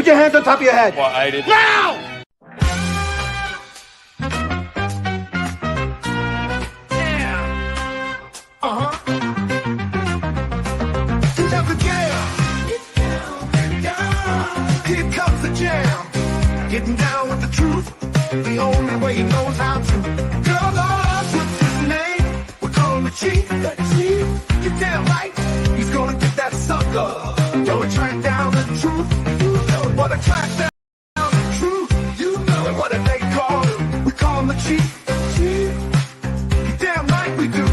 Put your hands on top of your head. Well, I didn't. Now! Here comes the jam. Getting down with the truth. The only way he knows how to. Girl, what's his name? We're calling the chief. You're damn right. He's gonna get that sucker. Yo, we track down the truth. You know what a track down the truth. You know what they call him. We call him the chief. You're damn right we do.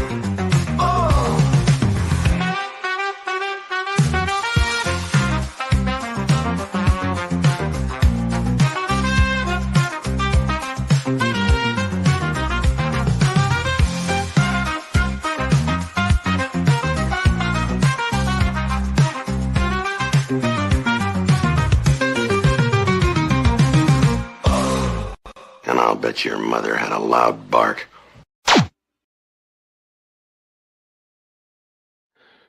And I'll bet your mother had a loud bark.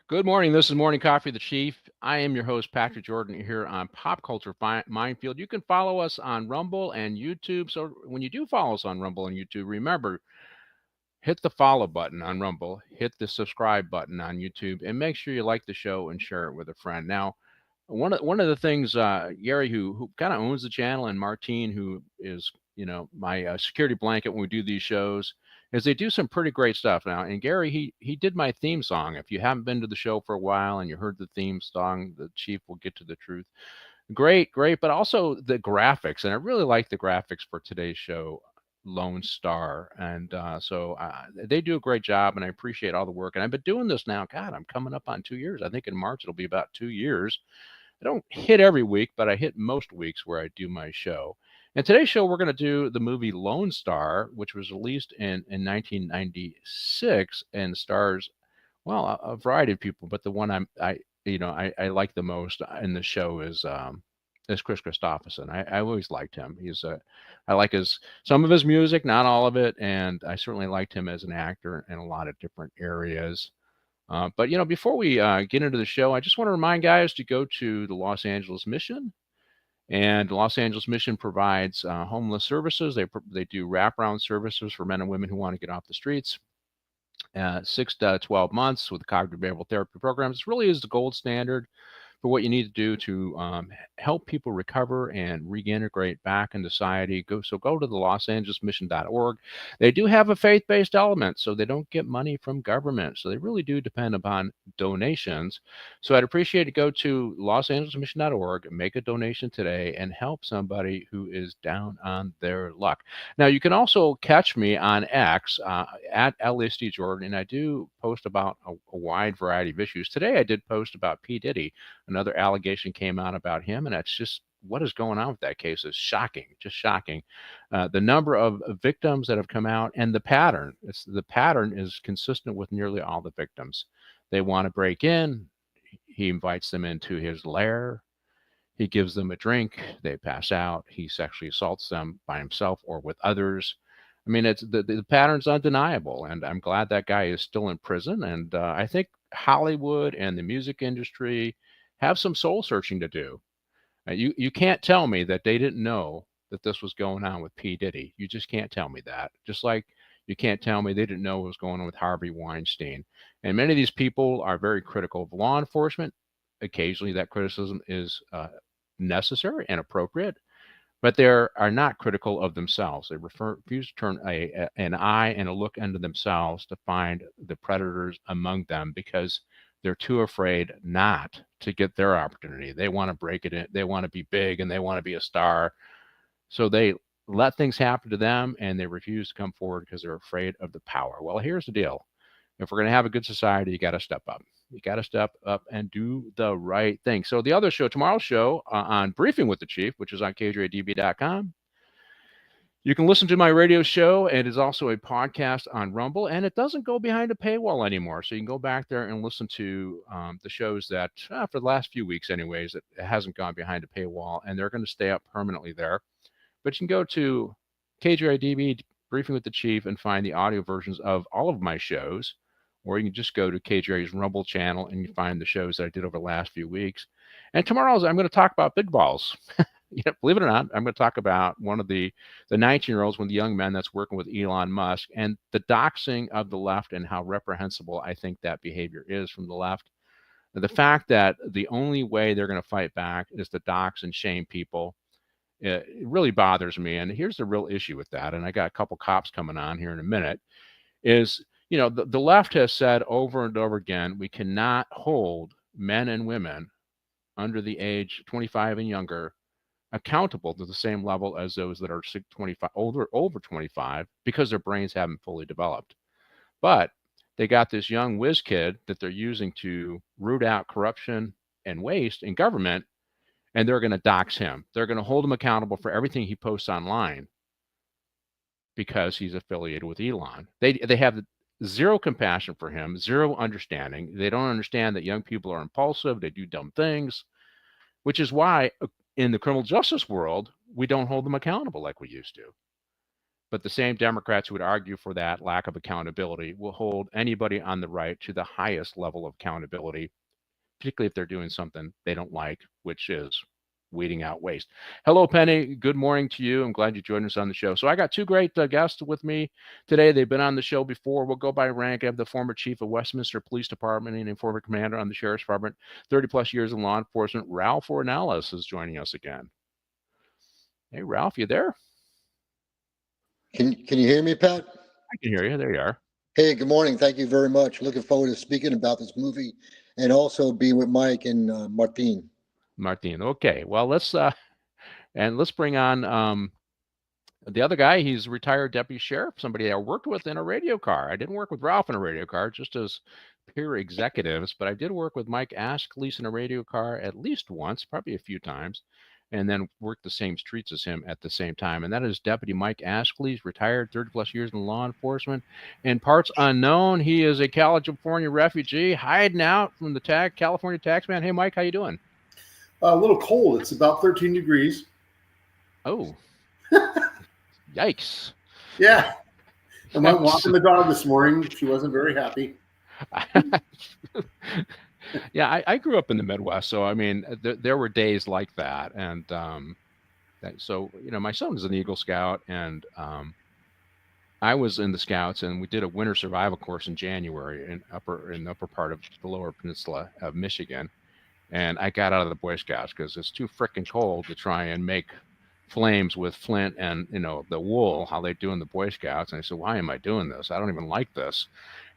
Good morning. This is Morning Coffee with the Chief. I am your host, Patrick Jordan, here on Pop Culture Minefield. You can follow us on Rumble and YouTube. So when you do follow us on Rumble and YouTube, remember, hit the follow button on Rumble, hit the subscribe button on YouTube, and make sure you like the show and share it with a friend. Now, one of the things, Gary, who kind of owns the channel, and Martine, who is, my security blanket when we do these shows, is they do some pretty great stuff now. And Gary, he did my theme song. If you haven't been to the show for a while and you heard the theme song, the Chief will get to the truth. Great, but also the graphics. And I really like the graphics for today's show, Lone Star. And so they do a great job, and I appreciate all the work. And I've been doing this now. God, I'm coming up on 2 years. I think in March it'll be about 2 years. I don't hit every week, but I hit most weeks where I do my show. And today's show, we're going to do the movie Lone Star, which was released in 1996 and stars, well, a variety of people. But the one I like the most in the show is Kris Kristofferson. I always liked him. I like some of his music, not all of it, and I certainly liked him as an actor in a lot of different areas. But before we get into the show, I just want to remind guys to go to the Los Angeles Mission. And the Los Angeles Mission provides homeless services. They do wraparound services for men and women who want to get off the streets. 6 to 12 months with the cognitive behavioral therapy programs. It really is the gold standard for what you need to do to help people recover and reintegrate back in society. Go to the losangelesmission.org. They do have a faith-based element, so they don't get money from government. So they really do depend upon donations. So I'd appreciate to go to losangelesmission.org, make a donation today, and help somebody who is down on their luck. Now, you can also catch me on X at LSD Jordan, and I do post about a wide variety of issues. Today, I did post about P. Diddy. Another allegation came out about him, and that's just what is going on with that case is shocking, just shocking. The number of victims that have come out and the pattern. The pattern is consistent with nearly all the victims. They want to break in. He invites them into his lair. He gives them a drink. They pass out. He sexually assaults them by himself or with others. I mean, it's the pattern's undeniable, and I'm glad that guy is still in prison. And I think Hollywood and the music industry have some soul searching to do. You can't tell me that they didn't know that this was going on with P. Diddy. You just can't tell me that. Just like you can't tell me they didn't know what was going on with Harvey Weinstein. And many of these people are very critical of law enforcement. Occasionally that criticism is necessary and appropriate, but they are not critical of themselves. They refuse to turn an eye and a look into themselves to find the predators among them because they're too afraid not to get their opportunity. They want to break it in. They want to be big and they want to be a star. So they let things happen to them and they refuse to come forward because they're afraid of the power. Well, here's the deal. If we're going to have a good society, you got to step up. You got to step up and do the right thing. So the other show, tomorrow's show on Briefing with the Chief, which is on KJDB.com. You can listen to my radio show. It is also a podcast on Rumble, and it doesn't go behind a paywall anymore. So you can go back there and listen to the shows that, for the last few weeks anyways, it hasn't gone behind a paywall, and they're going to stay up permanently there. But you can go to KJDB, Briefing with the Chief, and find the audio versions of all of my shows. Or you can just go to KJ's Rumble channel and you find the shows that I did over the last few weeks. And tomorrow I'm going to talk about big balls. believe it or not, I'm going to talk about one of the 19-year-olds, one of the young men that's working with Elon Musk, and the doxing of the left and how reprehensible I think that behavior is from the left. The fact that the only way they're going to fight back is to dox and shame people, it really bothers me. And here's the real issue with that. And I got a couple cops coming on here in a minute. Is, the left has said over and over again, we cannot hold men and women under the age 25 and younger accountable to the same level as those that are 25 over 25, because their brains haven't fully developed. But they got this young whiz kid that they're using to root out corruption and waste in government, and they're going to dox him. They're going to hold him accountable for everything he posts online because he's affiliated with Elon. They have zero compassion for him, zero understanding. They don't understand that young people are impulsive, they do dumb things, which is why in the criminal justice world, we don't hold them accountable like we used to. But the same Democrats who would argue for that lack of accountability will hold anybody on the right to the highest level of accountability, particularly if they're doing something they don't like, which is weeding out waste. Hello, Penny. Good morning to you. I'm glad you joined us on the show. So I got two great guests with me today. They've been on the show before. We'll go by rank. I have the former chief of Westminster Police Department and former commander on the Sheriff's Department, 30 plus years in law enforcement. Ralph Ornelas is joining us again. Hey, Ralph, you there? Can you hear me, Pat? I can hear you. There you are. Hey, good morning. Thank you very much. Looking forward to speaking about this movie and also being with Mike and Martin. Martin. Okay. Well, let's bring on the other guy. He's a retired deputy sheriff, somebody I worked with in a radio car. I didn't work with Ralph in a radio car, just as peer executives, but I did work with Mike Ascolese in a radio car at least once, probably a few times, and then worked the same streets as him at the same time. And that is Deputy Mike Ascolese, retired, 30 plus years in law enforcement. In parts unknown, he is a California refugee hiding out from the California tax man. Hey, Mike, how you doing? A little cold. It's about 13 degrees. Oh, yikes. Yeah. I went walking the dog this morning. She wasn't very happy. Yeah, I grew up in the Midwest, so I mean, there were days like that, and so my son was an Eagle Scout, and I was in the Scouts, and we did a winter survival course in January in the upper part of the lower peninsula of Michigan, and I got out of the Boy Scouts because it's too freaking cold to try and make flames with flint and the wool, how they do in the Boy Scouts. And I said, why am I doing this? I don't even like this.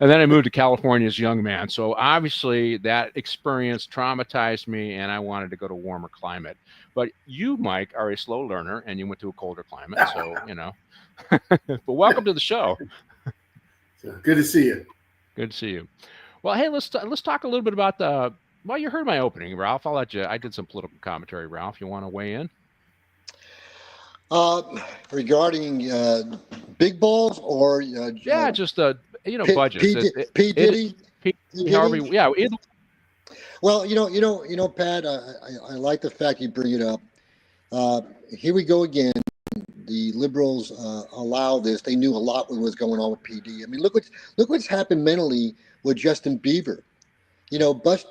And then I moved to California as a young man. So obviously that experience traumatized me, and I wanted to go to a warmer climate. But you, Mike, are a slow learner, and you went to a colder climate. So, but welcome to the show. Good to see you. Good to see you. Well, hey, let's talk a little bit about well, you heard my opening, Ralph. I'll let you. I did some political commentary, Ralph. You want to weigh in? Regarding big balls or just budgets. P. Diddy, Harvey, yeah. Well, Pat, I like the fact you bring it up. Here we go again. The liberals allow this. They knew a lot what was going on with PD. I mean, look what's happened mentally with Justin Bieber.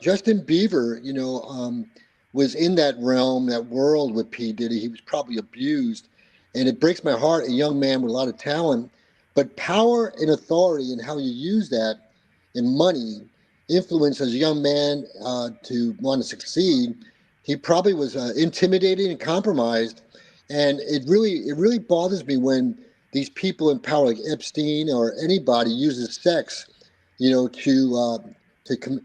Justin Bieber, was in that realm, that world with P. Diddy. He was probably abused. And it breaks my heart, a young man with a lot of talent. But power and authority and how you use that and money influence as a young man to want to succeed. He probably was intimidated and compromised. And it really bothers me when these people in power, like Epstein or anybody, uses sex, to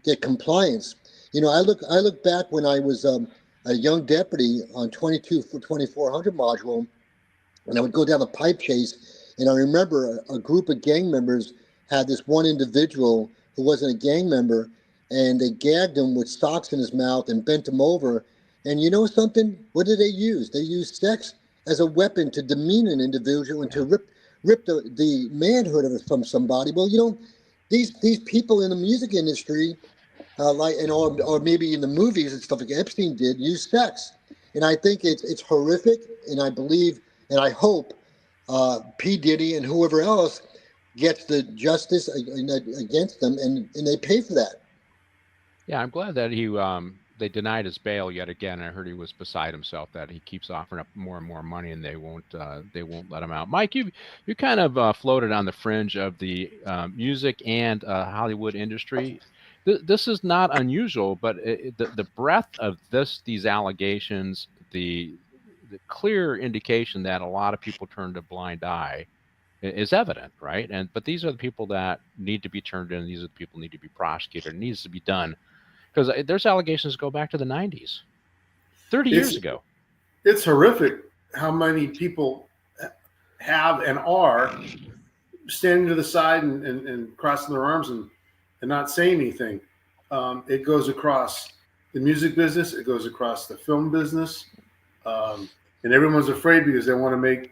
get compliance. I look back when I was a young deputy on 2400 module, and I would go down the pipe chase, and I remember a group of gang members had this one individual who wasn't a gang member, and they gagged him with socks in his mouth and bent him over. And you know something? What did they use? They used sex as a weapon to demean an individual and to rip the manhood of it from somebody. Well, these people in the music industry, or maybe in the movies and stuff like Epstein did, use sex. And I think it's horrific, and I believe and I hope P. Diddy and whoever else gets the justice against them, and they pay for that. Yeah, I'm glad that he they denied his bail yet again. I heard he was beside himself that he keeps offering up more and more money, and they won't let him out. Mike, you kind of floated on the fringe of the music and Hollywood industry. This is not unusual, but the breadth of these allegations, the clear indication that a lot of people turned a blind eye is evident, right? But these are the people that need to be turned in. These are the people who need to be prosecuted. It needs to be done because there's allegations that go back to the 90s, 30 years ago. It's horrific how many people have and are standing to the side and crossing their arms and not saying anything. It goes across the music business. It goes across the film business. And everyone's afraid because they want to make,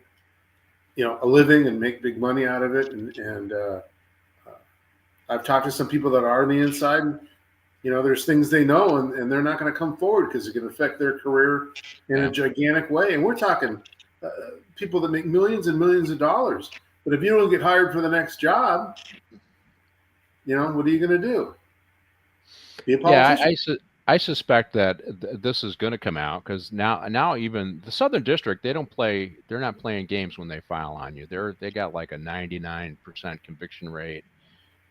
a living and make big money out of it. And I've talked to some people that are on the inside, and, there's things they know, and they're not going to come forward because it can affect their career in a gigantic way. And we're talking people that make millions and millions of dollars. But if you don't get hired for the next job, what are you going to do? Be a politician? Yeah, I suspect that this is going to come out because now even the Southern District, they're not playing games when they file on you. They got like a 99% conviction rate,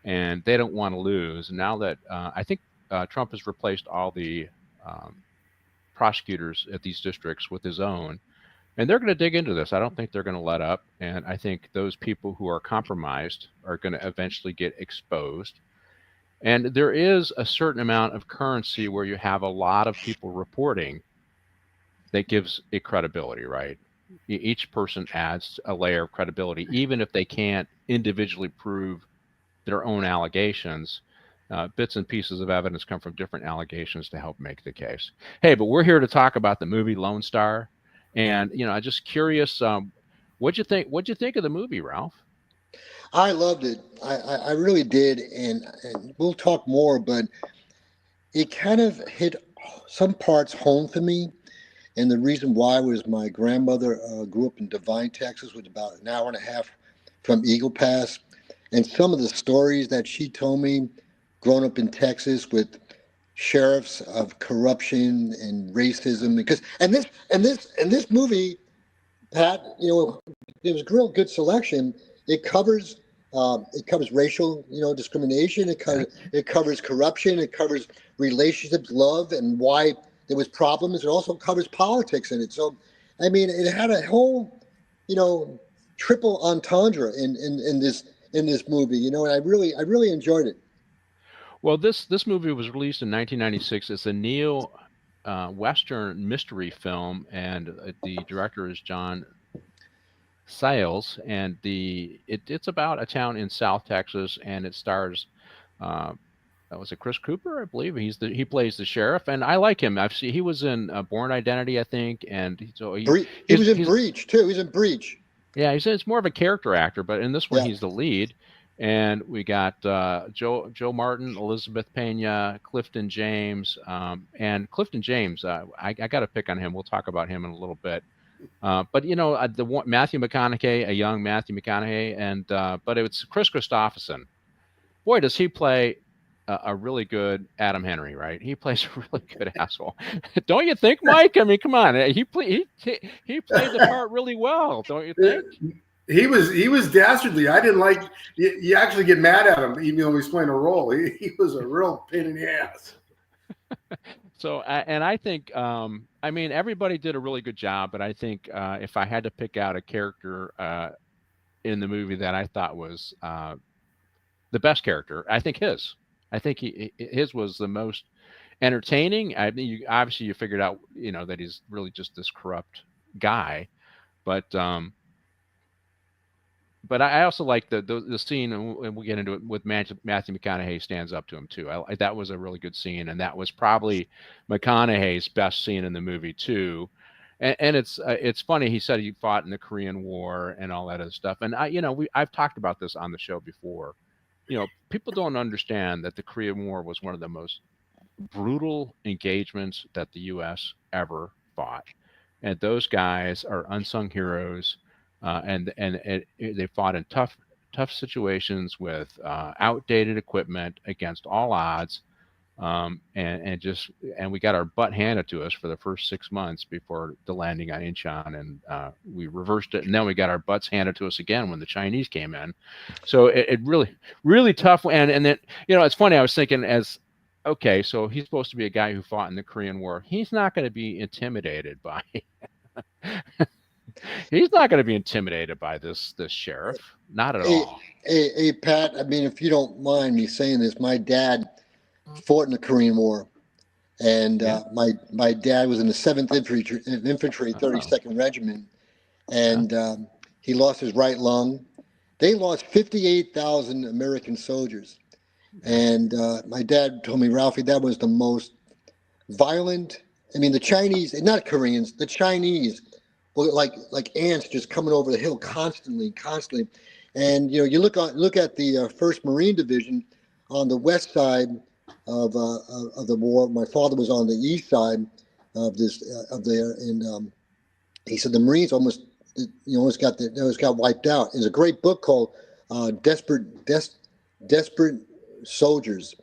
and they don't want to lose. Now that I think Trump has replaced all the prosecutors at these districts with his own, and they're going to dig into this. I don't think they're going to let up, and I think those people who are compromised are going to eventually get exposed. And there is a certain amount of currency where you have a lot of people reporting that gives it credibility, right? Each person adds a layer of credibility, even if they can't individually prove their own allegations. Bits and pieces of evidence come from different allegations to help make the case. Hey, but we're here to talk about the movie Lone Star. And, I'm just curious, what'd you think of the movie, Ralph? I loved it. I really did, and we'll talk more, but it kind of hit some parts home for me. And the reason why was my grandmother grew up in Devine, Texas, was about an hour and a half from Eagle Pass. And some of the stories that she told me growing up in Texas with sheriffs of corruption and racism, and this movie, Pat, it was a real good selection. It covers racial, discrimination. It covers corruption. It covers relationships, love, and why there was problems. It also covers politics in it. So, I mean, it had a whole, triple entendre in this movie. And I really enjoyed it. Well, this movie was released in 1996. It's a neo-Western mystery film, and the director is John Sayles, and it's about a town in South Texas, and it stars was it Chris Cooper, I believe. He plays the sheriff, and I like him. He was in Born Identity, I think, and he was in Breach too. He's in Breach. Yeah, it's more of a character actor, but in this one he's the lead. And we got Joe Martin, Elizabeth Peña, Clifton James, and Clifton James. I got to pick on him. We'll talk about him in a little bit. But the Matthew McConaughey, a young Matthew McConaughey, and but it's Kris Kristofferson. Boy, does he play a really good Adam Henry, right? He plays a really good asshole. Don't you think, Mike? I mean, come on, he played the part really well, don't you think? He was dastardly. I didn't like. You actually get mad at him, even though he's playing a role. He was a real pain in the ass. So, and I think, I mean, everybody did a really good job, but I think if I had to pick out a character in the movie that I thought was the best character, I think his. I think his was the most entertaining. I mean, obviously you figured out, that he's really just this corrupt guy, but I also like the scene, and we'll get into it, with Matthew McConaughey stands up to him too. That was a really good scene, and that was probably McConaughey's best scene in the movie too. And it's funny. He said he fought in the Korean War and all that other stuff. And I've talked about this on the show before. People don't understand that the Korean War was one of the most brutal engagements that the U.S. ever fought, and those guys are unsung heroes. And they fought in tough situations with outdated equipment against all odds. and we got our butt handed to us for the first 6 months before the landing on Incheon, and we reversed it, and then we got our butts handed to us again when the Chinese came in. So it really tough. And then it's funny. I was thinking okay, so he's supposed to be a guy who fought in the Korean War. He's not going to be intimidated by. He's not going to be intimidated by this sheriff. Not at all. Hey, Pat. I mean, if you don't mind me saying this, my dad fought in the Korean War, and my dad was in the 7th Infantry 32nd Regiment, and he lost his right lung. They lost 58,000 American soldiers, and my dad told me, Ralphie, that was the most violent. I mean, the Chinese, not Koreans, the Chinese were like ants just coming over the hill constantly. And you look at the 1st Marine Division on the west side of the war. My father was on the east side of there, and he said the Marines almost got wiped out. There's a great book called Desperate Soldiers.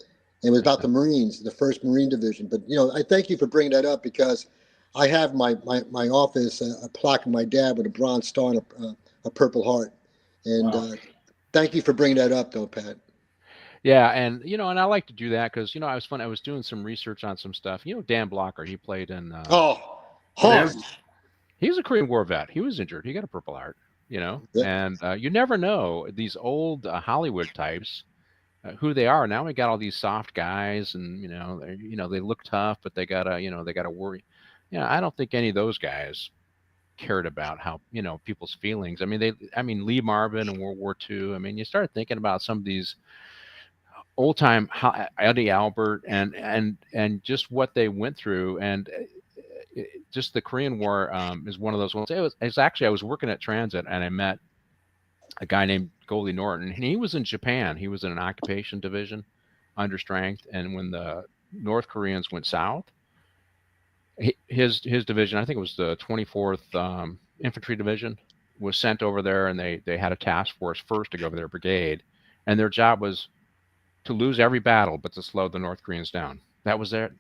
It was about the Marines, the 1st Marine Division. But I thank you for bringing that up, because I have my office a plaque of my dad with a bronze star and a Purple Heart. And thank you for bringing that up, though, Pat. Yeah, and and I like to do that because I was doing some research on some stuff. Dan Blocker, he played in. He's a Korean War vet. He was injured. He got a Purple Heart. And you never know these old Hollywood types. Who they are now. We got all these soft guys, and they look tough, but they gotta worry. I don't think any of those guys cared about how people's feelings. I mean, Lee Marvin in World War II. I mean, you start thinking about some of these old time Eddie Albert and just what they went through, and just the Korean War is one of those ones. It's actually, I was working at Transit, and I met a guy named Goldie Norton, and he was in Japan. He was in an occupation division under strength. And when the North Koreans went south, his division, I think it was the 24th Infantry Division, was sent over there, and they had a task force first to go over their brigade. And their job was to lose every battle, but to slow the North Koreans down. That was it.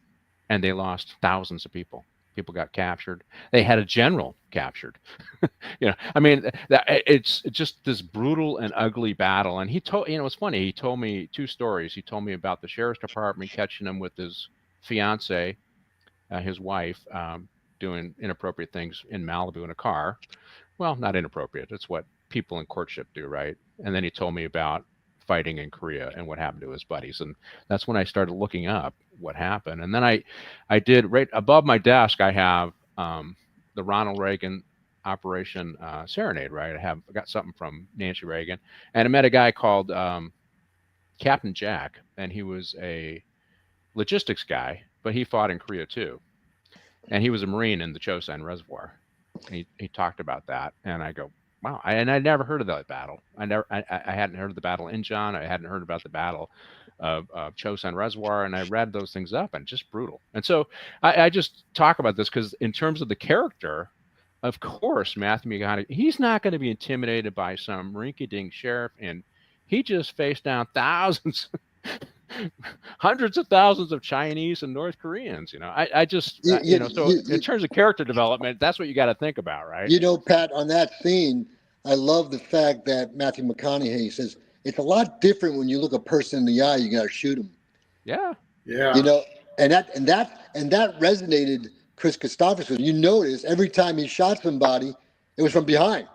And they lost thousands of people. People got captured. They had a general captured. It's just this brutal and ugly battle. And he told, it's funny. He told me 2 stories. He told me about the sheriff's department catching him with his fiance, his wife, doing inappropriate things in Malibu in a car. Well, not inappropriate. It's what people in courtship do, right? And then he told me about fighting in Korea and what happened to his buddies. And that's when I started looking up what happened. And then I did, right above my desk, I have the Ronald Reagan Operation Serenade, right? I got something from Nancy Reagan. And I met a guy called Captain Jack, and he was a logistics guy, but he fought in Korea too. And he was a Marine in the Chosin Reservoir. And he talked about that. And I go, wow. And I never heard of that battle. I hadn't heard of the battle in Incheon. I hadn't heard about the battle of Chosin Reservoir. And I read those things up, and just brutal. And so I just talk about this because in terms of the character, of course, Matthew McConaughey, he's not going to be intimidated by some rinky-dink sheriff. And he just faced down thousands, hundreds of thousands of Chinese and North Koreans. So in terms of character development, that's what you got to think about, right? Pat, on that scene, I love the fact that Matthew McConaughey says it's a lot different when you look a person in the eye. You got to shoot him. Yeah. And that resonated Kris Kristofferson. You notice every time he shot somebody, it was from behind.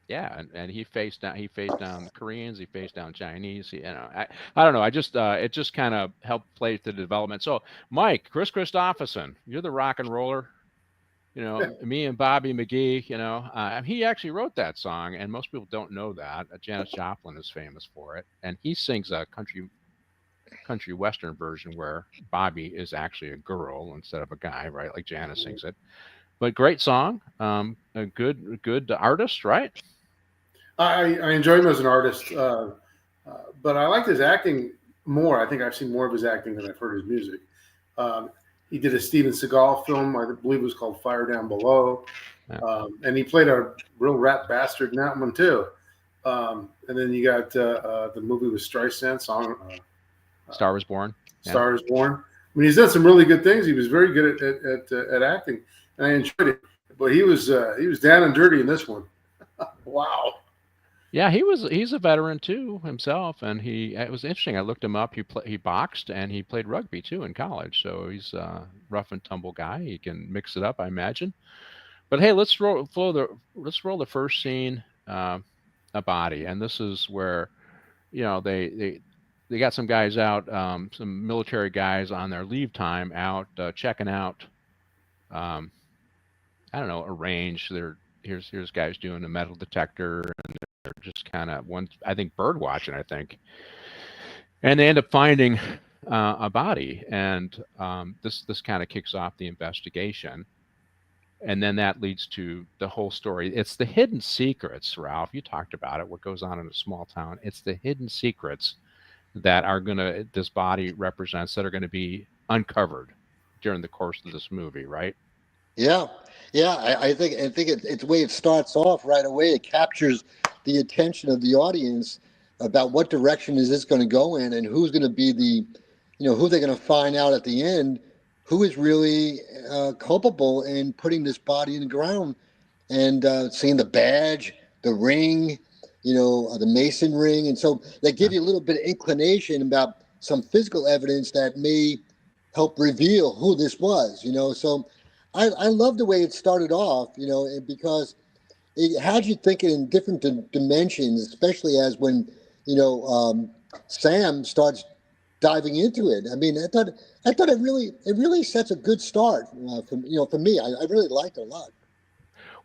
Yeah, and he faced down the Koreans, he faced down Chinese. I don't know. I just it just kind of helped play to the development. So, Mike, Kris Kristofferson, you're the rock and roller. Me and Bobby McGee. He actually wrote that song, and most people don't know that. Janis Joplin is famous for it, and he sings a country western version where Bobby is actually a girl instead of a guy, right? Like Janis sings it. But great song, a good artist, right? I enjoy him as an artist, but I liked his acting more. I think I've seen more of his acting than I've heard his music. He did a Steven Seagal film, I believe it was called Fire Down Below, and he played a real rat bastard in that one too. And then you got the movie with Streisand song. Star Was Born. Star is Born. I mean, he's done some really good things. He was very good at acting, and I enjoyed it. But he was down and dirty in this one. Wow. Yeah, he's a veteran too himself, and it was interesting. I looked him up. He boxed and he played rugby too in college, so he's a rough and tumble guy. He can mix it up, I imagine. But hey, let's roll the first scene, a body, and this is where they got some guys out, some military guys on their leave time out checking out. I don't know, a range. Here's guys doing a metal detector, and they're just kind of I think bird watching, I think, and they end up finding a body, and this kind of kicks off the investigation, and then that leads to the whole story. It's the hidden secrets, Ralph. You talked about it. What goes on in a small town? It's the hidden secrets that this body represents, that are going to be uncovered during the course of this movie, right? Yeah, I think it's the way it starts off right away. It captures the attention of the audience about what direction is this going to go in, and who's going to be who they're going to find out at the end, who is really culpable in putting this body in the ground, and seeing the badge, the ring, the Mason ring, and so they give you a little bit of inclination about some physical evidence that may help reveal who this was. So. I love the way it started off, because it had you thinking in different dimensions, especially as when, Sam starts diving into it. I mean, I thought it really sets a good start for me. I really liked it a lot.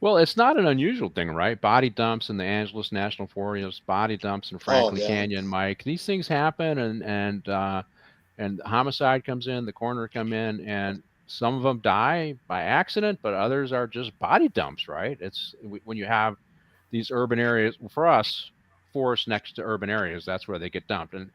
Well, it's not an unusual thing, right? Body dumps in the Angeles National Forest, body dumps in Franklin Canyon, Mike. These things happen, and homicide comes in, the coroner come in, and some of them die by accident, but others are just body dumps, right? It's when you have these urban areas, for us, forests next to urban areas, that's where they get dumped. And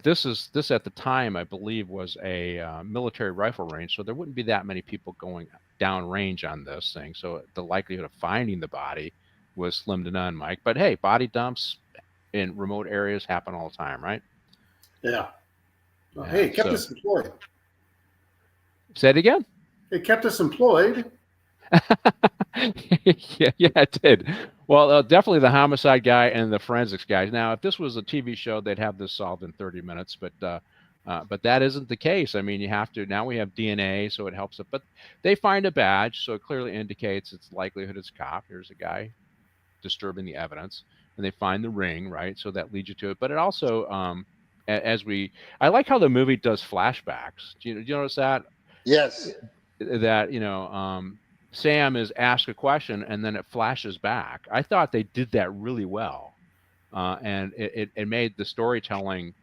this at the time, I believe, was a military rifle range, so there wouldn't be that many people going down range on this thing. So the likelihood of finding the body was slim to none, Mike. But hey, body dumps in remote areas happen all the time, right? Yeah. Well, hey, it kept us employed. Say it again. It kept us employed. yeah, it did. Well, definitely the homicide guy and the forensics guys. Now, if this was a TV show, they'd have this solved in 30 minutes, but that isn't the case. I mean, now we have DNA, so it helps it. But they find a badge, so it clearly indicates it's likelihood it's a cop. Here's a guy disturbing the evidence, and they find the ring, right? So that leads you to it. But it also, I like how the movie does flashbacks. Do you notice that? Yes. That Sam is asked a question and then it flashes back. I thought they did that really well, and it made the storytelling.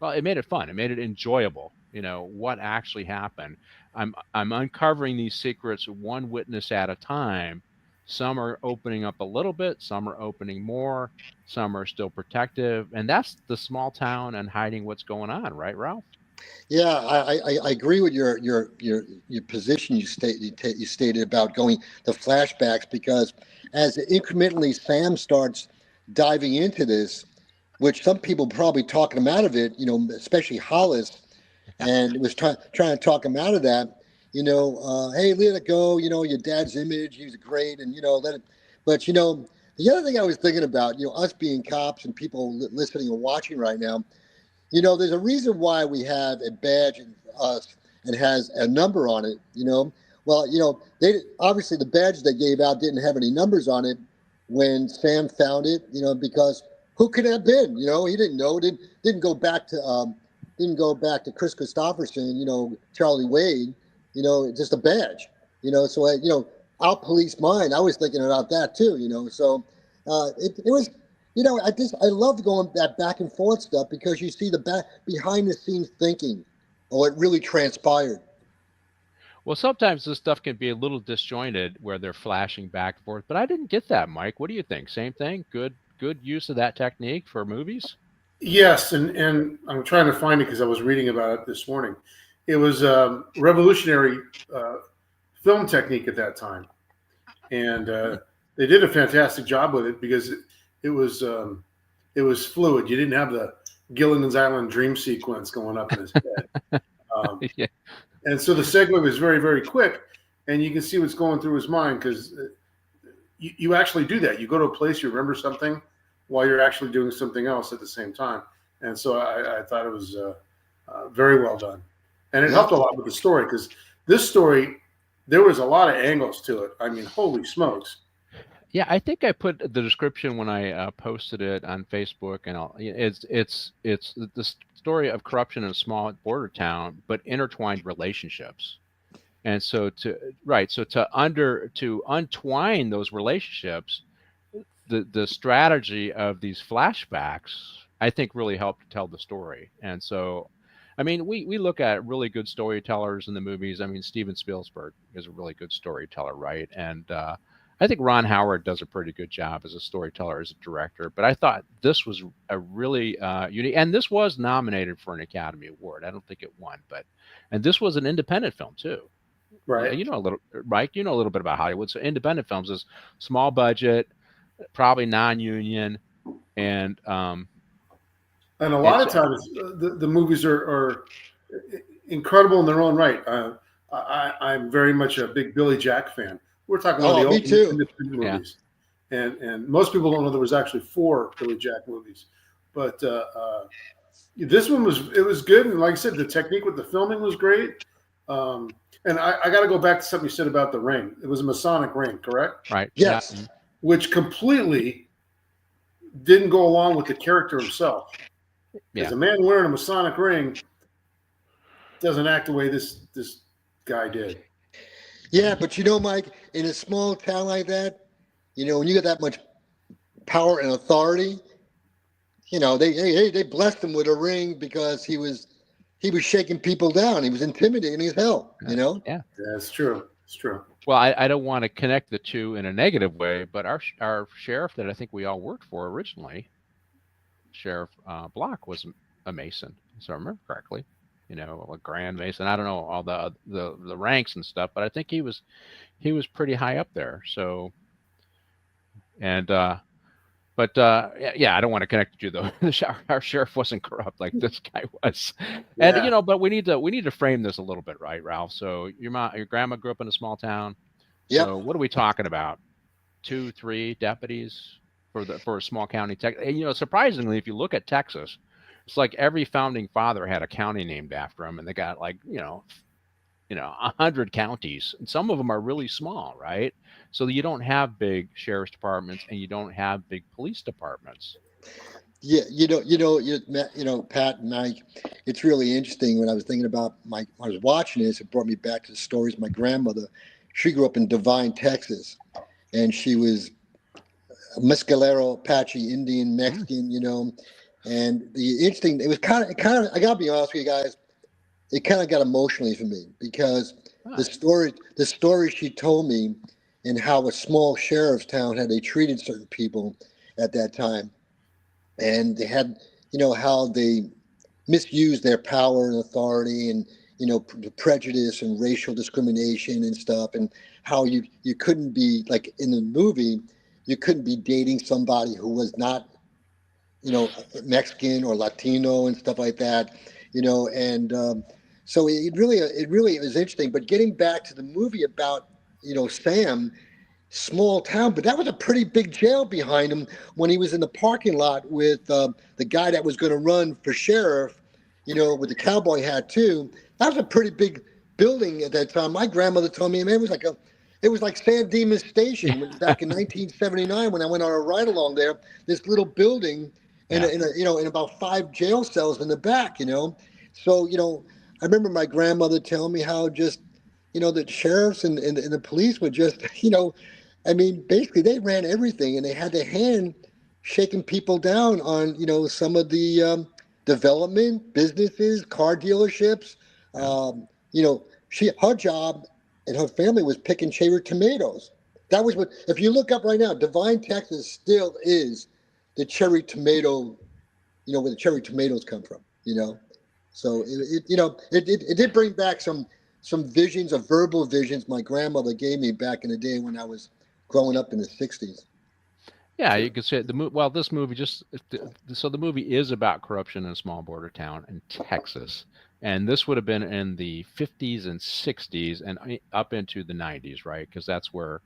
Well, it made it fun. It made it enjoyable. What actually happened. I'm uncovering these secrets one witness at a time. Some are opening up a little bit. Some are opening more. Some are still protective, and that's the small town and hiding what's going on, right, Ralph? Yeah, I agree with your position you stated about going the flashbacks, because as incrementally Sam starts diving into this, which some people probably talking him out of it, especially Hollis, and was trying to talk him out of that. Hey, let it go. Your dad's image, he was great, and let it. But the other thing I was thinking about, us being cops and people listening and watching right now. There's a reason why we have a badge in us and has a number on it, Well, they obviously the badge they gave out didn't have any numbers on it when Sam found it, because who could it have been? He didn't know. Didn't go back to Kris Kristofferson, Charlie Wade, just a badge, So out police mine. I was thinking about that too, So it was. I love going that back and forth stuff, because you see the behind the scenes thinking, it really transpired. Well, sometimes this stuff can be a little disjointed where they're flashing back and forth, but I didn't get that, Mike. What do you think? Same thing? Good use of that technique for movies? Yes, and I'm trying to find it because I was reading about it this morning. It was a revolutionary film technique at that time, and they did a fantastic job with it because it was fluid. You didn't have Gilligan's Island dream sequence going up in his head. Yeah. And so the segue was very, very quick, and you can see what's going through his mind because you actually do that. You go to a place, you remember something while you're actually doing something else at the same time. And so I thought it was very well done. And it helped a lot with the story because this story, there was a lot of angles to it. I mean, holy smokes. Yeah, I think I put the description when I posted it on Facebook, and it's the story of corruption in a small border town, but intertwined relationships. And so to untwine those relationships, the strategy of these flashbacks, I think, really helped tell the story. And so, I mean, we look at really good storytellers in the movies. I mean, Steven Spielberg is a really good storyteller, right? And I think Ron Howard does a pretty good job as a storyteller, as a director. But I thought this was a really unique, and this was nominated for an Academy Award. I don't think it won, and this was an independent film too. Right. You know a little, Mike. You know a little bit about Hollywood. So independent films is small budget, probably non-union, and a lot of times the movies are incredible in their own right. I'm very much a big Billy Jack fan. We're talking about the old independent movies, and most people don't know there was actually 4 Billy Jack movies, but this one was good, and like I said, the technique with the filming was great. And I got to go back to something you said about the ring. It was a Masonic ring, correct? Right. Yes. Yeah. Which completely didn't go along with the character himself. Because a man wearing a Masonic ring doesn't act the way this guy did. Yeah, but Mike, in a small town like that, when you get that much power and authority, they blessed him with a ring because he was shaking people down. He was intimidating as hell, Yeah. Yeah, it's true. It's true. Well, I don't want to connect the two in a negative way, but our sheriff that I think we all worked for originally, Sheriff Block, was a Mason, so I remember correctly. A Grand Mason. I don't know all the ranks and stuff, but I think he was pretty high up there. So, and but I don't want to connect you though. Our sheriff wasn't corrupt like this guy was, and but we need to frame this a little bit, right, Ralph? So your grandma grew up in a small town. Yeah. So what are we talking about? 2, 3 deputies for a small county. And surprisingly, if you look at Texas, it's like every founding father had a county named after him, and they got 100 counties, and some of them are really small, right? So you don't have big sheriff's departments, and you don't have big police departments. Yeah, Pat and Mike, it's really interesting. When I was thinking about I was watching this, it brought me back to the stories of my grandmother. She grew up in Devine, Texas, and she was a Mescalero, Apache, Indian, Mexican, And the interesting, it was kind of. I gotta be honest with you guys, it kind of got emotionally for me because the story she told me, and how a small sheriff's town they treated certain people at that time, and they had, how they misused their power and authority, and prejudice and racial discrimination and stuff, and how you couldn't be, like in the movie, you couldn't be dating somebody who was not Mexican or Latino and stuff like that, and so it really was interesting. But getting back to the movie about, Sam, small town, but that was a pretty big jail behind him when he was in the parking lot with the guy that was going to run for sheriff, with the cowboy hat too. That was a pretty big building at that time. My grandmother told me, man, it was like San Dimas Station back in 1979 when I went on a ride along there. This little building. In about 5 jail cells in the back, So, I remember my grandmother telling me how just, the sheriffs and the police were just, basically they ran everything, and they had their hand shaking people down on, some of the development, businesses, car dealerships. Her job and her family was picking cherry tomatoes. That was if you look up right now, Devine, Texas still is the cherry tomato, where the cherry tomatoes come from, So it did bring back some visions, of verbal visions my grandmother gave me back in the day when I was growing up in the 60s. Yeah, you could say well, this movie so the movie is about corruption in a small border town in Texas, and this would have been in the 50s and 60s and up into the 90s, right? Because that's where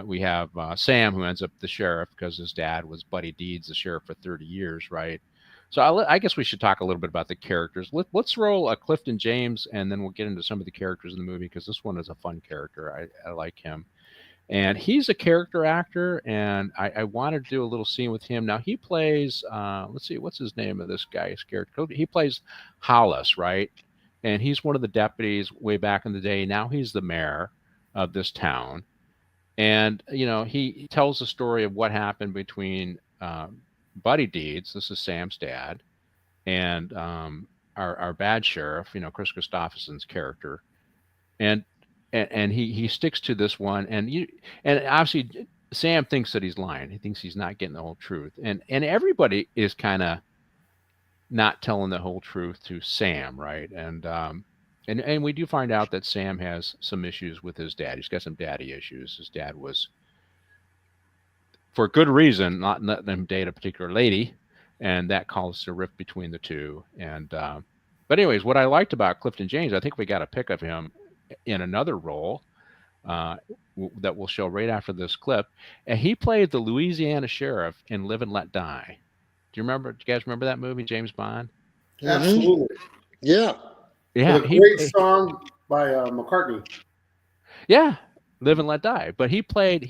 we have Sam, who ends up the sheriff because his dad was Buddy Deeds, the sheriff for 30 years, right? So I guess we should talk a little bit about the characters. Let's roll Clifton James, and then we'll get into some of the characters in the movie because this one is a fun character. I like him. And he's a character actor, and I wanted to do a little scene with him. Now he plays, let's see, what's his name of this guy's character? He plays Hollis, right? And he's one of the deputies way back in the day. Now he's the mayor of this town, and he tells the story of what happened between Buddy Deeds, this is Sam's dad, and our bad sheriff, Kris Kristofferson's character, and he sticks to this one, and obviously Sam thinks that he's lying. He thinks he's not getting the whole truth, and everybody is kind of not telling the whole truth to Sam, right? And we do find out that Sam has some issues with his dad. He's got some daddy issues. His dad was, for good reason, not letting him date a particular lady, and that caused a rift between the two. And but anyways, what I liked about Clifton James, I think we got a pic of him in another role that we'll show right after this clip, and he played the Louisiana sheriff in Live and Let Die. Do you guys remember that movie, James Bond? Absolutely. Yeah. Yeah. With a great song by McCartney. Yeah. Live and Let Die. But he played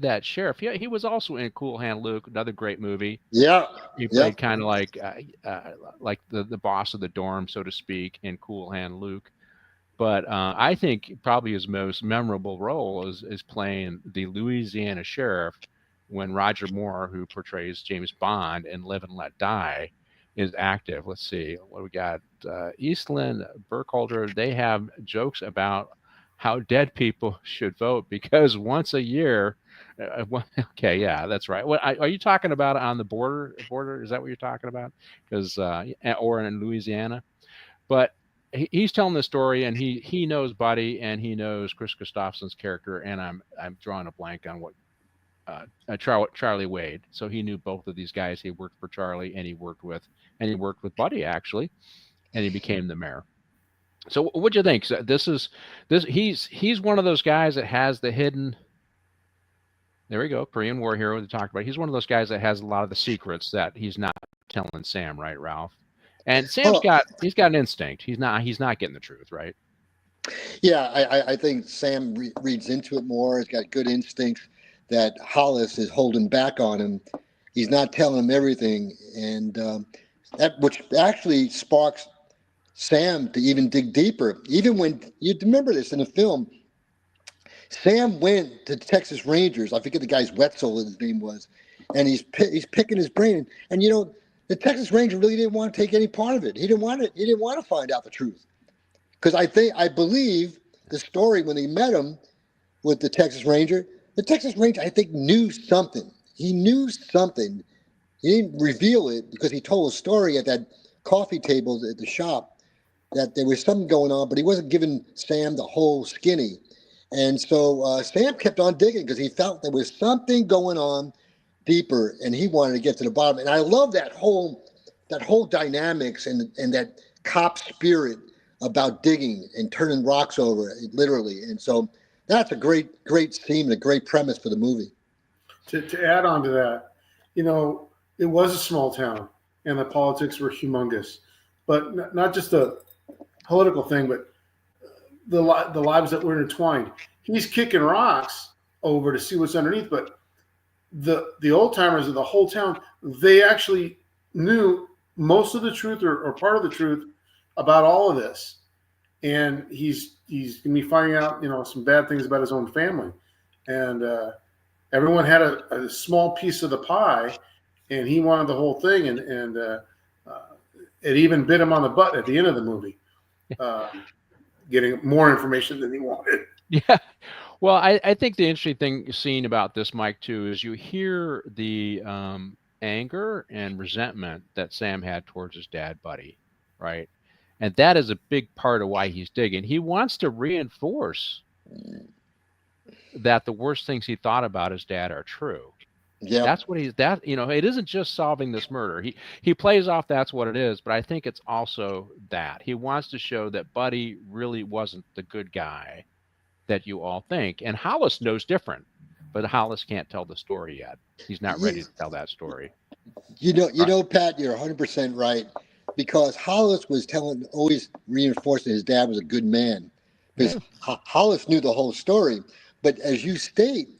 that sheriff. Yeah, he was also in Cool Hand Luke, another great movie. Yeah. He played kind of like the boss of the dorm, so to speak, in Cool Hand Luke. But I think probably his most memorable role is playing the Louisiana sheriff when Roger Moore, who portrays James Bond in Live and Let Die, is active. Let's see what we got. Eastland, Burkholder, they have jokes about how dead people should vote because once a year. Okay, yeah, that's right. What are you talking about on the border? Is that what you're talking about? Because or in Louisiana, but he's telling the story, and he knows Buddy, and he knows Kris Kristofferson's character, and I'm drawing a blank on what Charlie Wade. So he knew both of these guys. He worked for Charlie, and he worked with Buddy actually, and he became the mayor. So what do you think? So he's one of those guys that has the hidden. There we go, Korean War hero to talk about. He's one of those guys that has a lot of the secrets that he's not telling Sam, right, Ralph? And Sam's got an instinct. He's not getting the truth, right? Yeah, I think Sam reads into it more. He's got good instincts that Hollis is holding back on him. He's not telling him everything, and that which actually sparks Sam to even dig deeper. Even when you remember this in the film, Sam went to Texas Rangers. I forget the guy's Wetzel, his name was, and he's picking his brain. And the Texas Ranger really didn't want to take any part of it. He didn't want it. He didn't want to find out the truth, because I believe the story when he met him with the Texas Ranger. The Texas Ranger, I think, knew something. He knew something. He didn't reveal it because he told a story at that coffee table at the shop that there was something going on, but he wasn't giving Sam the whole skinny. And so Sam kept on digging because he felt there was something going on deeper, and he wanted to get to the bottom. And I love that whole dynamics and that cop spirit about digging and turning rocks over, literally. And so that's a great scene, a great premise for the movie. To add on to that, it was a small town, and the politics were humongous, but not just a political thing, but the lives that were intertwined. He's kicking rocks over to see what's underneath, but the old timers of the whole town, they actually knew most of the truth or part of the truth about all of this. And he's going to be finding out, some bad things about his own family. And everyone had a small piece of the pie, and he wanted the whole thing. And it even bit him on the butt at the end of the movie, getting more information than he wanted. Yeah. Well, I think the interesting scene about this, Mike, too, is you hear the anger and resentment that Sam had towards his dad, Buddy, right? And that is a big part of why he's digging. He wants to reinforce that the worst things he thought about his dad are true. Yeah. That's what it isn't just solving this murder. He plays off that's what it is, but I think it's also that. He wants to show that Buddy really wasn't the good guy that you all think. And Hollis knows different, but Hollis can't tell the story yet. He's not ready to tell that story. Pat, you're 100% right, because Hollis was always reinforcing his dad was a good man, because Hollis knew the whole story. But as you state,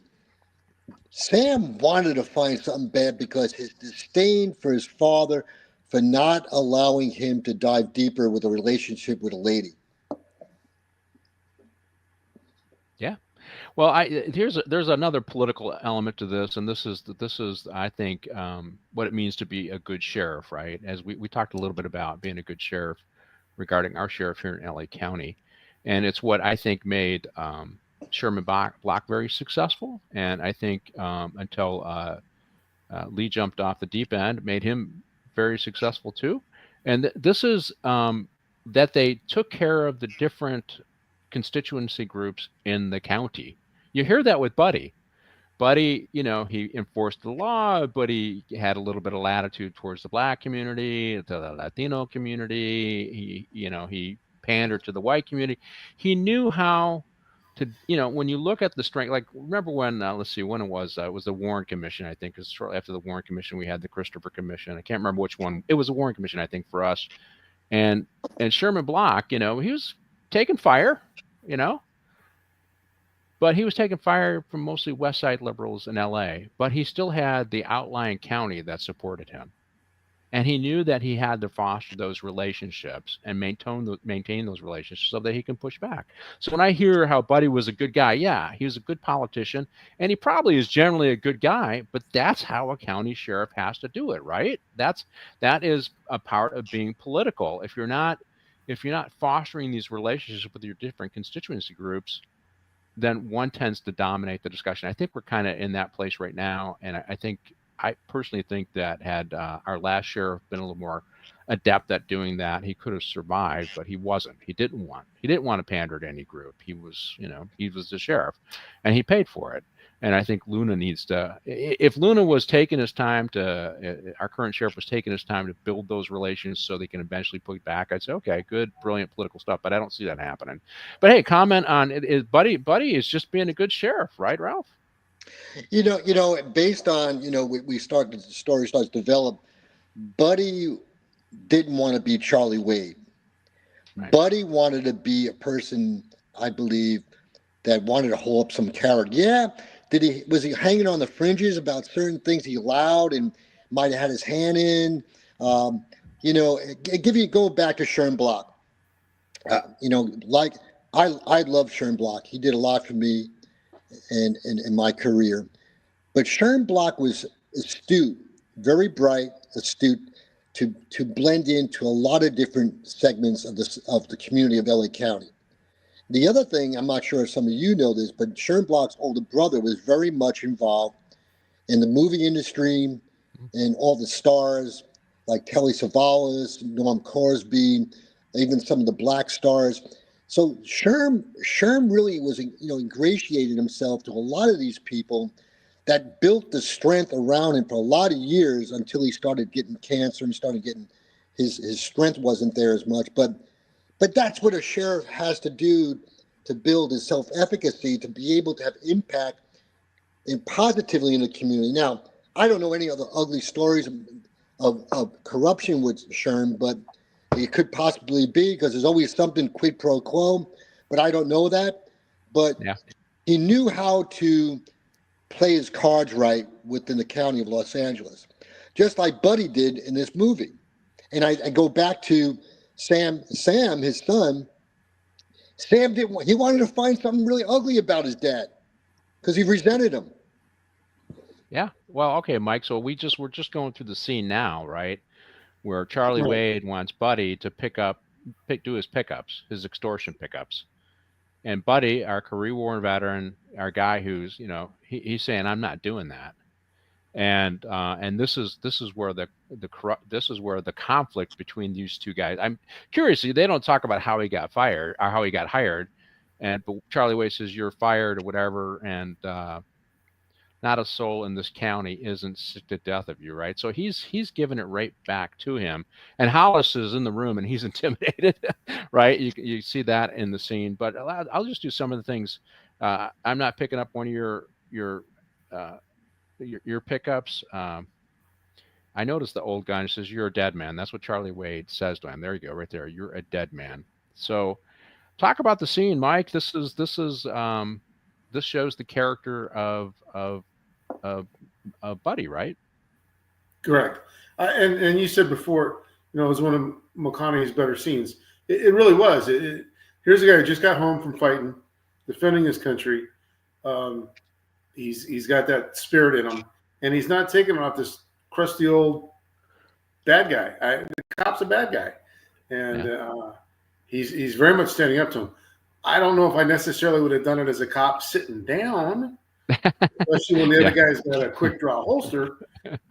Sam wanted to find something bad because his disdain for his father for not allowing him to dive deeper with a relationship with a lady. Yeah. Well, there's another political element to this, and this is I think what it means to be a good sheriff, right? As we talked a little bit about being a good sheriff regarding our sheriff here in LA County, and it's what I think made Sherman Block very successful, and I think until Lee jumped off the deep end, made him very successful too. And this is that they took care of the different constituency groups in the county. You hear that with Buddy. Buddy, he enforced the law, but he had a little bit of latitude towards the Black community, to the Latino community. He pandered to the white community. He knew how to, when you look at the strength, like remember when, let's see, when it was the Warren Commission, I think, because shortly after the Warren Commission, we had the Christopher Commission. I can't remember which one. It was the Warren Commission, I think, for us. And Sherman Block, he was taking fire, but he was taking fire from mostly West Side liberals in LA, but he still had the outlying county that supported him. And he knew that he had to foster those relationships and maintain those relationships so that he can push back. So when I hear how Buddy was a good guy, yeah, he was a good politician, and he probably is generally a good guy, but that's how a county sheriff has to do it, right? That is a part of being political. If you're not fostering these relationships with your different constituency groups, then one tends to dominate the discussion. I think we're kind of in that place right now, and I personally think that had our last sheriff been a little more adept at doing that, he could have survived, but he wasn't. He didn't want to pander to any group. He was the sheriff, and he paid for it. And I think Luna needs to, if Luna was taking his time our current sheriff was taking his time to build those relations so they can eventually put back, I'd say, okay, good, brilliant political stuff, but I don't see that happening. But hey, comment on it. Buddy is just being a good sheriff, right, Ralph? Based on, the story starts to develop, Buddy didn't want to be Charlie Wade. Right. Buddy wanted to be a person, I believe, that wanted to hold up some character. Yeah. Was he hanging on the fringes about certain things he allowed and might have had his hand in? Go back to Sherman Block. I love Sherman Block. He did a lot for me in my career. But Sherman Block was astute, very bright, astute, to blend into a lot of different segments of the community of LA County. The other thing, I'm not sure if some of you know this, but Sherman Block's older brother was very much involved in the movie industry and all the stars like Telly Savalas, Norm Crosby, even some of the black stars. So Sherm really was, ingratiated himself to a lot of these people that built the strength around him for a lot of years until he started getting cancer and started getting his strength wasn't there as much. But that's what a sheriff has to do to build his self-efficacy, to be able to have impact and positively in the community. Now, I don't know any other ugly stories of corruption with Sherm, but it could possibly be because there's always something quid pro quo, but I don't know that. But he knew how to play his cards right within the county of Los Angeles, just like Buddy did in this movie. And I go back to Sam, his son. Sam he wanted to find something really ugly about his dad because he resented him. Yeah. Well, okay, Mike. So we're just going through the scene now, right? Where Charlie Wade wants Buddy to do his pickups, his extortion pickups. And Buddy, our career war veteran, our guy who's, he's saying, I'm not doing that. And this is where the conflict between these two guys. I'm curious. They don't talk about how he got fired or how he got hired, but Charlie Wade says you're fired or whatever. And not a soul in this county isn't sick to death of you, right? So he's giving it right back to him. And Hollis is in the room and he's intimidated, right? You see that in the scene. But I'll just do some of the things. I'm not picking up one of uh, your pickups. I noticed the old guy says, "You're a dead man." That's what Charlie Wade says to him. There you go, right there. You're a dead man. So talk about the scene, Mike. This shows the character of Buddy, right? Correct. And you said before, it was one of McConaughey's better scenes. It really was. Here's a guy who just got home from fighting, defending his country. He's got that spirit in him, and he's not taking off this crusty old bad guy. The cop's a bad guy, and he's very much standing up to him. I don't know if I necessarily would have done it as a cop sitting down, especially when the other guy's got a quick draw holster.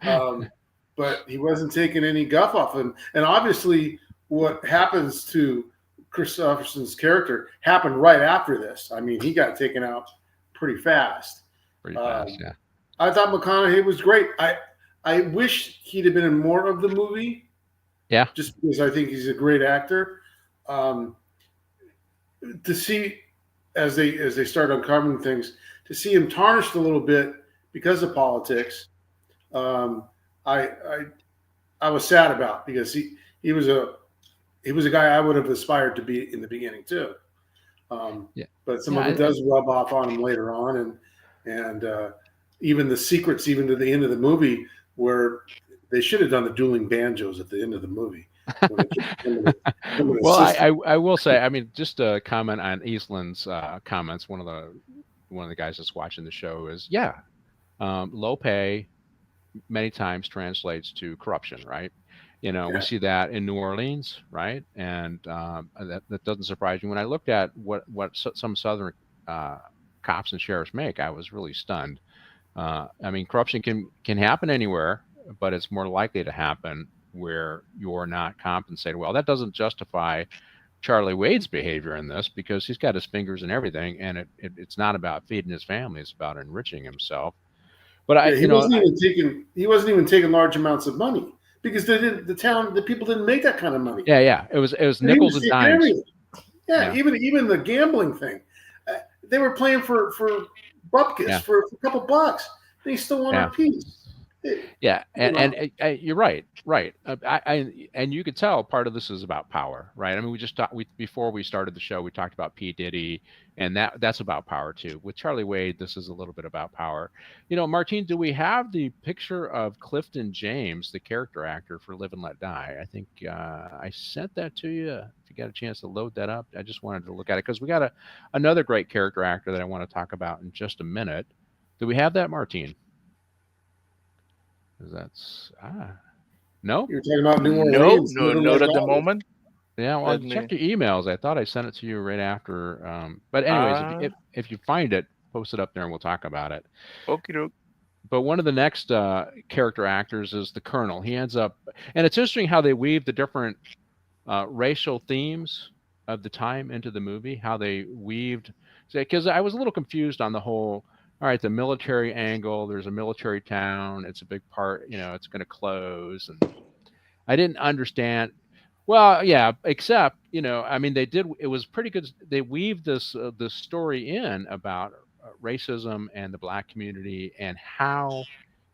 But he wasn't taking any guff off him. And obviously what happens to Kristofferson's character happened right after this. I mean, he got taken out pretty fast. Yeah. I thought McConaughey was great. I wish he'd have been in more of the movie. Yeah. Just because I think he's a great actor. To see as they start uncovering things, to see him tarnished a little bit because of politics, I was sad about, because he was a guy I would have aspired to be in the beginning too. But some of it does rub off on him later on, and even the secrets, even to the end of the movie, where they should have done the dueling banjos at the end of the movie. Well, I will say, I mean, just to comment on Eastland's comments, one of the guys that's watching the show is, low pay many times translates to corruption, right? We see that in New Orleans, right? And that doesn't surprise me. When I looked at what some Southern cops and sheriffs make, I was really stunned. I mean, corruption can happen anywhere, but it's more likely to happen where you're not compensated. Well, that doesn't justify Charlie Wade's behavior in this, because he's got his fingers in everything, and it's not about feeding his family; it's about enriching himself. But he wasn't even taking large amounts of money, because the people didn't make that kind of money. Yeah. It was nickels and dimes. Even the gambling thing, they were playing for bupkis, for a couple bucks. They still want a piece. And you're right. And you could tell part of this is about power, right? I mean, before we started the show, we talked about P. Diddy, and that's about power too. With Charlie Wade, this is a little bit about power. Martine, do we have the picture of Clifton James, the character actor for Live and Let Die? I think I sent that to you. If you got a chance to load that up, I just wanted to look at it, because we got another great character actor that I want to talk about in just a minute. Do we have that, Martine? That's no. You're talking about New Orleans. No, not at the moment. Yeah, well, check your emails. I thought I sent it to you right after. But anyways, if you find it, post it up there and we'll talk about it. Okay. But one of the next character actors is the Colonel. He ends up, and it's interesting how they weave the different racial themes of the time into the movie. How they weaved, because I was a little confused on the whole. All right, the military angle, there's a military town. It's a big part, it's going to close. And I didn't understand. Well, yeah, except, I mean, it was pretty good. They weaved this story in about racism and the Black community and how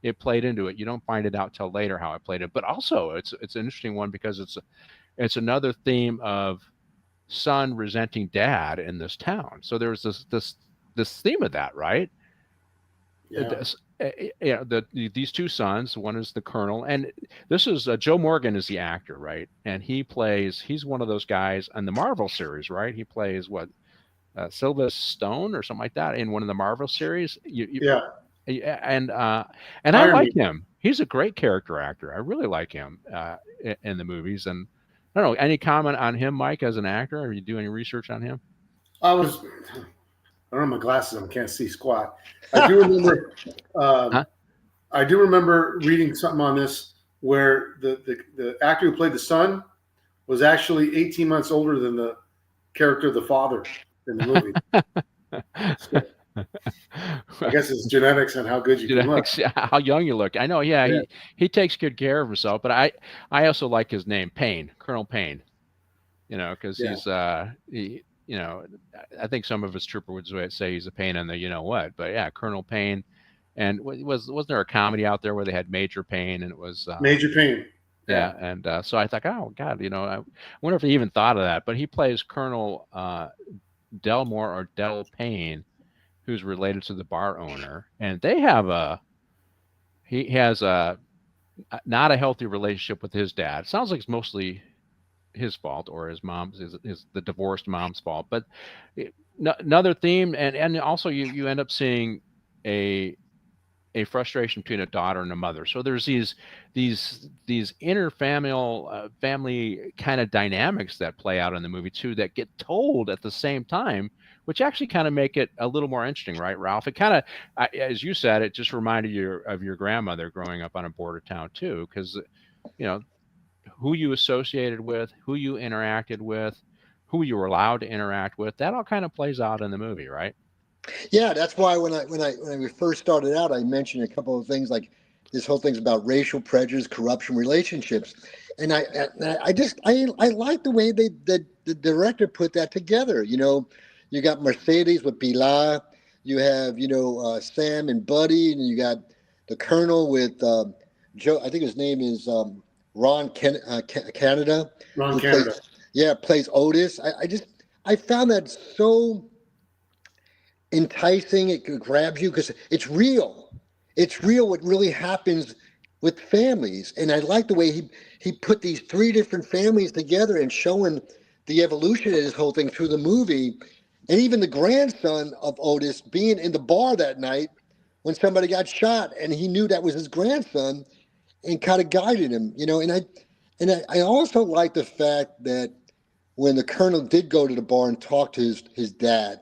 it played into it. You don't find it out till later how it played it. But also, it's an interesting one, because it's another theme of son resenting dad in this town. So there's this theme of that, right? These two sons, one is the Colonel, and this is Joe Morgan is the actor, right? And he's one of those guys on the Marvel series, right? He plays Sylvester Stone or something like that in one of the Marvel series. And I like him. He's a great character actor. I really like him in the movies. And I don't know, any comment on him, Mike, as an actor? Are you doing any research on him? I don't have my glasses on, can't see squat. I do remember I do remember reading something on this where the actor who played the son was actually 18 months older than the character of the father in the movie. I guess it's genetics and how good you can look. Genetics, how young you look. I know. Yeah, Yeah. he takes good care of himself. But I also like his name, Payne, Colonel Payne. Because Yeah. he's I think some of his trooper would say he's a pain in the what. But yeah, Colonel Payne. And wasn't there a comedy out there where they had Major Payne and it was Major pain. yeah, and so I thought, oh God, I wonder if he even thought of that. But he plays Colonel Delmore or Del Payne, who's related to the bar owner, and he has a not a healthy relationship with his dad. It sounds like it's mostly his fault or his mom's is the divorced mom's fault. But another theme, and also you end up seeing a frustration between a daughter and a mother. So there's these interfamilial family kind of dynamics that play out in the movie too that get told at the same time, which actually kind of make it a little more interesting, right, Ralph? It kind of, as you said, it just reminded you of your grandmother growing up on a border town too, because you know who you associated with, who you interacted with, who you were allowed to interact with. That all kind of plays out in the movie, right? Yeah, that's why when we first started out, I mentioned a couple of things like this whole thing's about racial prejudice, corruption, relationships, and I like the way the director put that together. You got Mercedes with Pilar, you have Sam and Buddy, and you got the Colonel with Joe. I think his name is Canada, Ron who Canada. plays Otis. I found that so enticing. It grabs you because it's real. It's real what really happens with families, and I like the way he put these three different families together and showing the evolution of this whole thing through the movie, and even the grandson of Otis being in the bar that night when somebody got shot, and he knew that was his grandson, and kind of guided him. And I also like the fact that when the colonel did go to the bar and talk to his dad.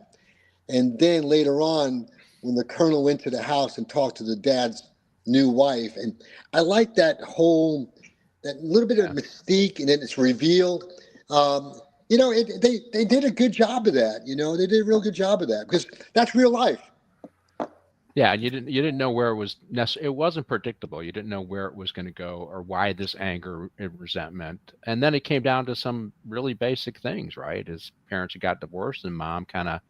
And then later on, when the colonel went to the house and talked to the dad's new wife, and I like that little bit of mystique, and then it's revealed. They did a good job of that. They did a real good job of that because that's real life. Yeah, and you didn't know where it was it wasn't predictable. You didn't know where it was going to go or why this anger and resentment. And then it came down to some really basic things, right? His parents had got divorced, and mom kind of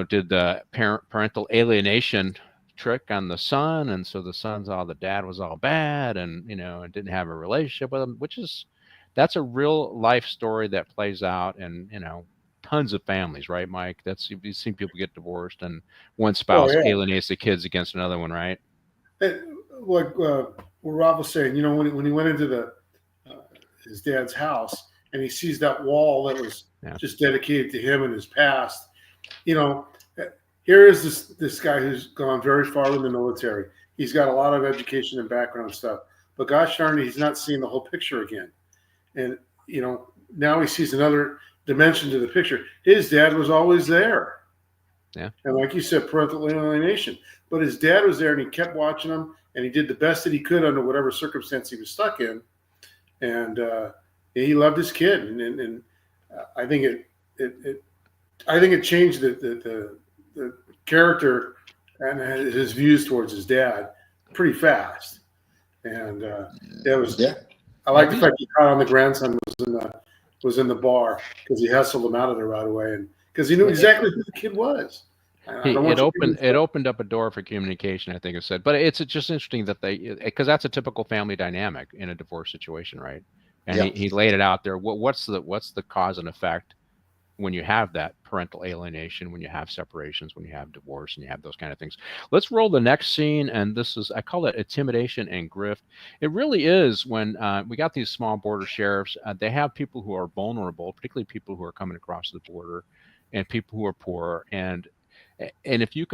did the parental alienation trick on the son, and so the son saw the dad was all bad, and and didn't have a relationship with him, that's a real life story that plays out, and tons of families, right, Mike? You've seen people get divorced, and one spouse alienates the kids against another one, right? What Rob was saying, when he went into his dad's house and he sees that wall that was just dedicated to him and his past. Here is this guy who's gone very far in the military. He's got a lot of education and background stuff, but gosh darn it, he's not seeing the whole picture again. And now he sees another dimension to the picture. His dad was always there. Yeah. And like you said, parental alienation. But his dad was there, and he kept watching him, and he did the best that he could under whatever circumstance he was stuck in. And he loved his kid, and I think it changed the character and his views towards his dad pretty fast. And it was. Yeah. I like the fact he caught on the grandson was in the bar because he hustled him out of there right away, and because he knew exactly who the kid was. It opened up a door for communication, I think it said. But it's just interesting that because that's a typical family dynamic in a divorce situation, right? And he laid it out there. What's the cause and effect when you have that parental alienation, when you have separations, when you have divorce, and you have those kind of things. Let's roll the next scene, and I call it intimidation and grift. It really is when we got these small border sheriffs. They have people who are vulnerable, particularly people who are coming across the border, and people who are poor. And if you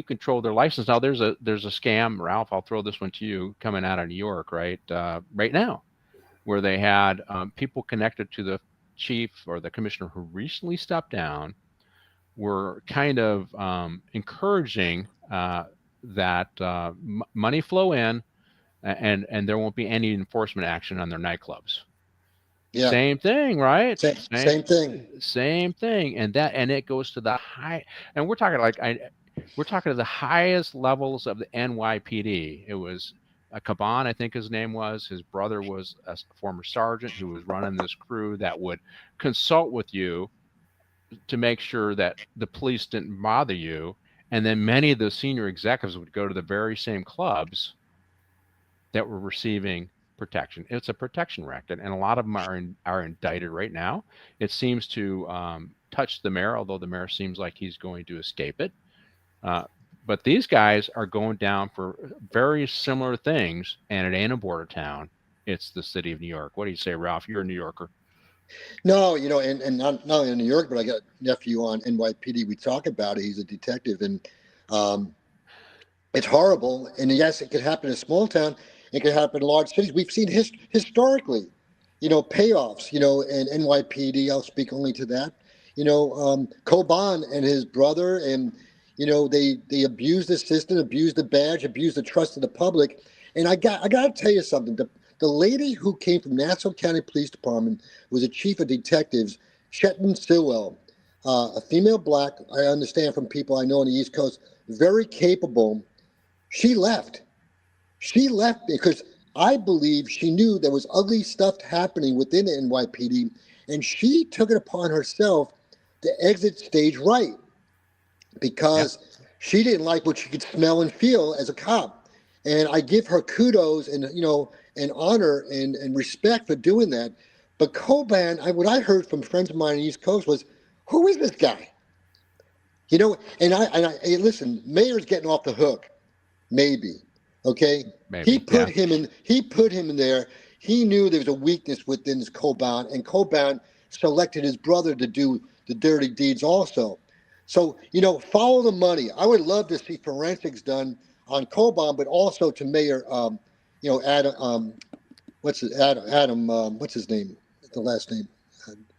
control their license, now there's a scam, Ralph. I'll throw this one to you, coming out of New York, right now, where they had people connected to the chief or the commissioner who recently stepped down were kind of encouraging that money flow in, and there won't be any enforcement action on their nightclubs. Yeah. Same thing, right? Same thing. Same thing. And it goes to the high, and we're talking we're talking to the highest levels of the NYPD. It was Caban, I think his name was. His brother was a former sergeant who was running this crew that would consult with you to make sure that the police didn't bother you. And then many of the senior executives would go to the very same clubs that were receiving protection. It's a protection racket, and a lot of them are indicted right now. It seems to touch the mayor, although the mayor seems like he's going to escape it. But these guys are going down for very similar things, and it ain't a border town. It's the city of New York. What do you say, Ralph? You're a New Yorker. No, and not only in New York, but I got a nephew on NYPD. We talk about it. He's a detective, and it's horrible. And yes, it could happen in a small town. It could happen in large cities. We've seen historically, payoffs, and NYPD. I'll speak only to that. Coban and his brother, and they abused the system, abused the badge, abused the trust of the public. And I got to tell you something. The lady who came from Nassau County Police Department was a chief of detectives, Shetland Stilwell, a female black, I understand from people I know on the East Coast, very capable. She left. She left because I believe she knew there was ugly stuff happening within the NYPD, and she took it upon herself to exit stage right because she didn't like what she could smell and feel as a cop. And I give her kudos and and honor and respect for doing that. But Coban, what I heard from friends of mine on the East Coast was, who is this guy? And I listen, Mayor's getting off the hook, maybe. Okay, Maybe, he put him in. He put him in there. He knew there was a weakness within this Coban, and Coban selected his brother to do the dirty deeds also. So follow the money. I would love to see forensics done on Coban, but also to Mayor, Adam. What's his name? The last name.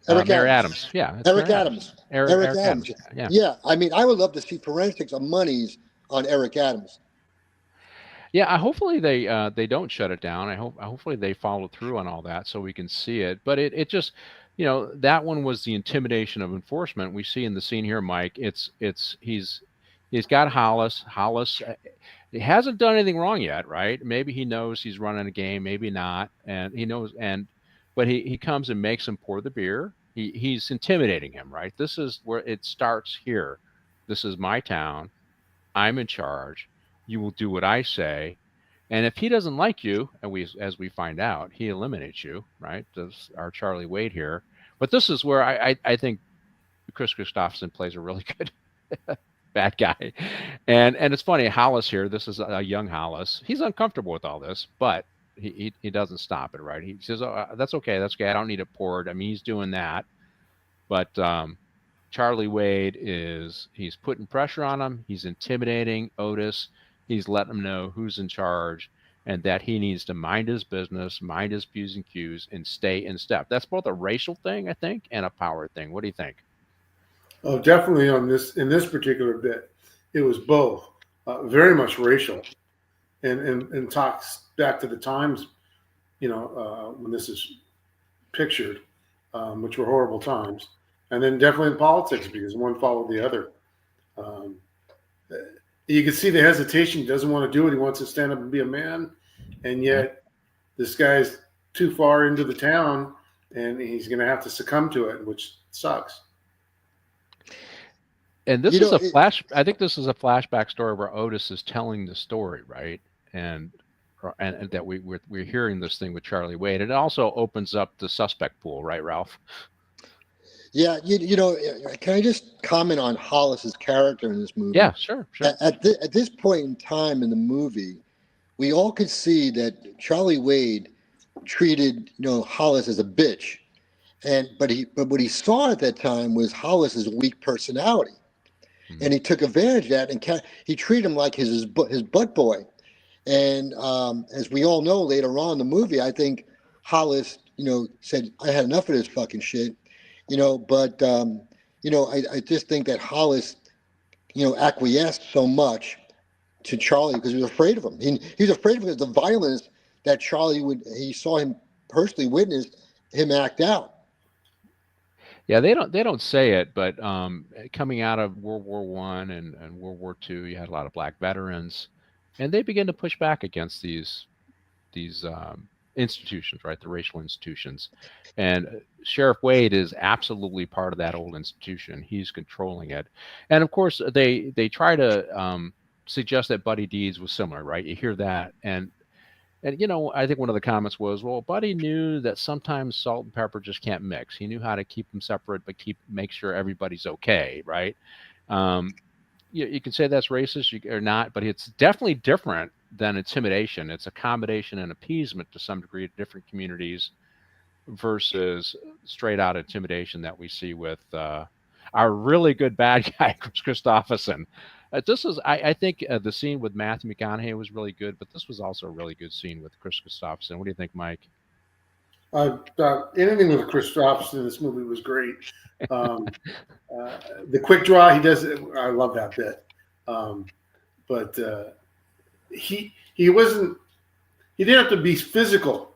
Eric Mayor Adams. Adams. Yeah. Eric Adams. Eric Adams. Yeah. Yeah. I mean, I would love to see forensics of monies on Eric Adams. Yeah, hopefully they don't shut it down. Hopefully they follow through on all that so we can see it. But it just, that one was the intimidation of enforcement. We see in the scene here, Mike. He's got Hollis. Hollis, he hasn't done anything wrong yet, right? Maybe he knows he's running a game, maybe not, and he knows. But he comes and makes him pour the beer. He's intimidating him, right? This is where it starts here. This is my town. I'm in charge. You will do what I say. And if he doesn't like you, and as we find out, he eliminates you, right? Does our Charlie Wade here. But this is where I think Kris Kristofferson plays a really good bad guy. And it's funny, Hollis here, this is a young Hollis. He's uncomfortable with all this, but he doesn't stop it, right? He says, oh, that's okay. I don't need it poured. I mean, he's doing that. But Charlie Wade he's putting pressure on him. He's intimidating Otis. He's letting him know who's in charge and that he needs to mind his business, mind his P's and Q's, and stay in step. That's both a racial thing, I think, and a power thing. What do you think? Oh, definitely in this particular bit, it was both very much racial, and talks back to the times, when this is pictured, which were horrible times, and then definitely in politics because one followed the other. You can see the hesitation. He doesn't want to do it. He wants to stand up and be a man. And yet this guy's too far into the town and he's going to have to succumb to it, which sucks. And this I think this is a flashback story where Otis is telling the story, right? And that we're hearing this thing with Charlie Wade. It also opens up the suspect pool, right, Ralph? Yeah, can I just comment on Hollis's character in this movie? Yeah, sure. At this point in time in the movie, we all could see that Charlie Wade treated Hollis as a bitch, but what he saw at that time was Hollis's weak personality, and he took advantage of that and he treated him like his butt boy. And as we all know later on in the movie, I think Hollis said, "I had enough of this fucking shit." But I just think that Hollis, acquiesced so much to Charlie because he was afraid of him. He was afraid of the violence that Charlie he saw him personally witness him act out. Yeah, they don't say it, but coming out of World War One and World War Two, you had a lot of black veterans, and they begin to push back against these institutions, right? The racial institutions, and Sheriff Wade is absolutely part of that old institution. He's controlling it, and of course they try to suggest that Buddy Deeds was similar, right? You hear that, and I think one of the comments was, well, Buddy knew that sometimes salt and pepper just can't mix. He knew how to keep them separate, but make sure everybody's okay, right? You can say that's racist or not, but it's definitely different than intimidation. It's accommodation and appeasement to some degree to different communities versus straight out intimidation that we see with our really good bad guy, Kris Kristofferson. This is, I think, the scene with Matthew McConaughey was really good, but this was also a really good scene with Kris Kristofferson. What do you think, Mike? Anything with Kristofferson in this movie was great. The quick draw he does, I love that bit. But he wasn't. He didn't have to be physical.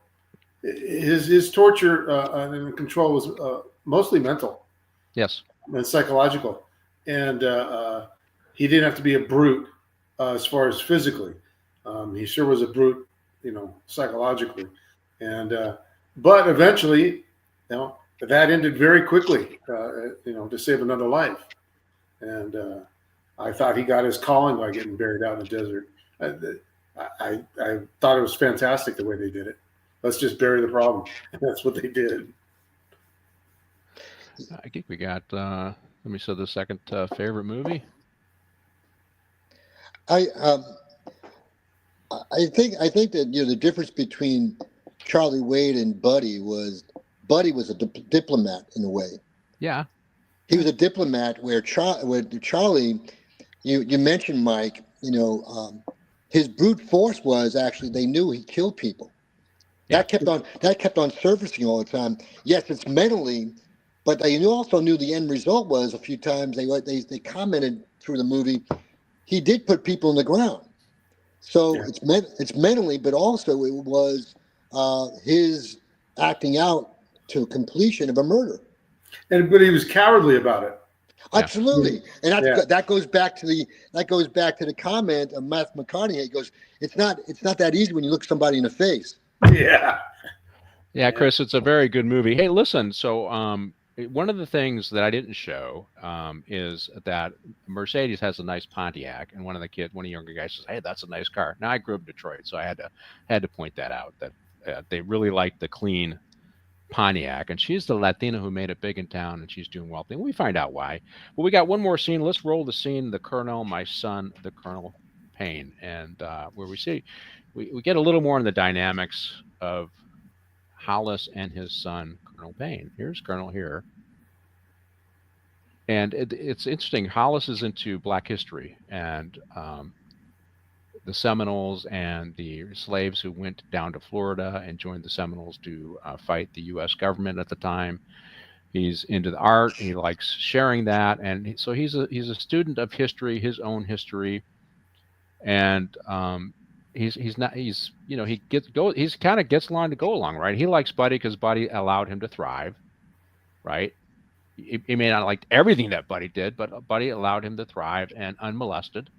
His torture and control was mostly mental. Yes. And psychological, and he didn't have to be a brute as far as physically. He sure was a brute, psychologically, and but eventually, that ended very quickly. To save another life, and I thought he got his calling by getting buried out in the desert. I thought it was fantastic the way they did it. Let's just bury the problem, and that's what they did. I think we got. Let me say the second favorite movie. I think that the difference between Charlie Wade and Buddy was a diplomat in a way. Yeah, he was a diplomat where Charlie, you mentioned Mike. His brute force was actually they knew he killed people. That kept on surfacing all the time. Yes, it's mentally, but they also knew the end result was a few times they commented through the movie. He did put people in the ground, so it's mentally, but also it was his acting out to completion of a murder. But he was cowardly about it. Absolutely, and that goes back to the comment of Matthew McConaughey. He goes, "It's not that easy when you look somebody in the face." Yeah, Chris, it's a very good movie. Hey, listen, so one of the things that I didn't show is that Mercedes has a nice Pontiac, and one of the younger guys says, "Hey, that's a nice car." Now I grew up in Detroit, so I had to point that out that they really like the clean Pontiac, and she's the Latina who made it big in town, and she's doing well. We find out why. But we got one more scene. Let's roll the scene. The Colonel, my son, the Colonel Payne, and where we see we get a little more in the dynamics of Hollis and his son, Colonel Payne. Here's Colonel here. And it's interesting. Hollis is into Black history and the Seminoles and the slaves who went down to Florida and joined the Seminoles to fight the U.S. government at the time. He's into the art. He likes sharing that. And so he's a student of history, his own history. And he kind of gets along to go along, right? He likes Buddy because Buddy allowed him to thrive, right? He may not like everything that Buddy did, but Buddy allowed him to thrive and unmolested.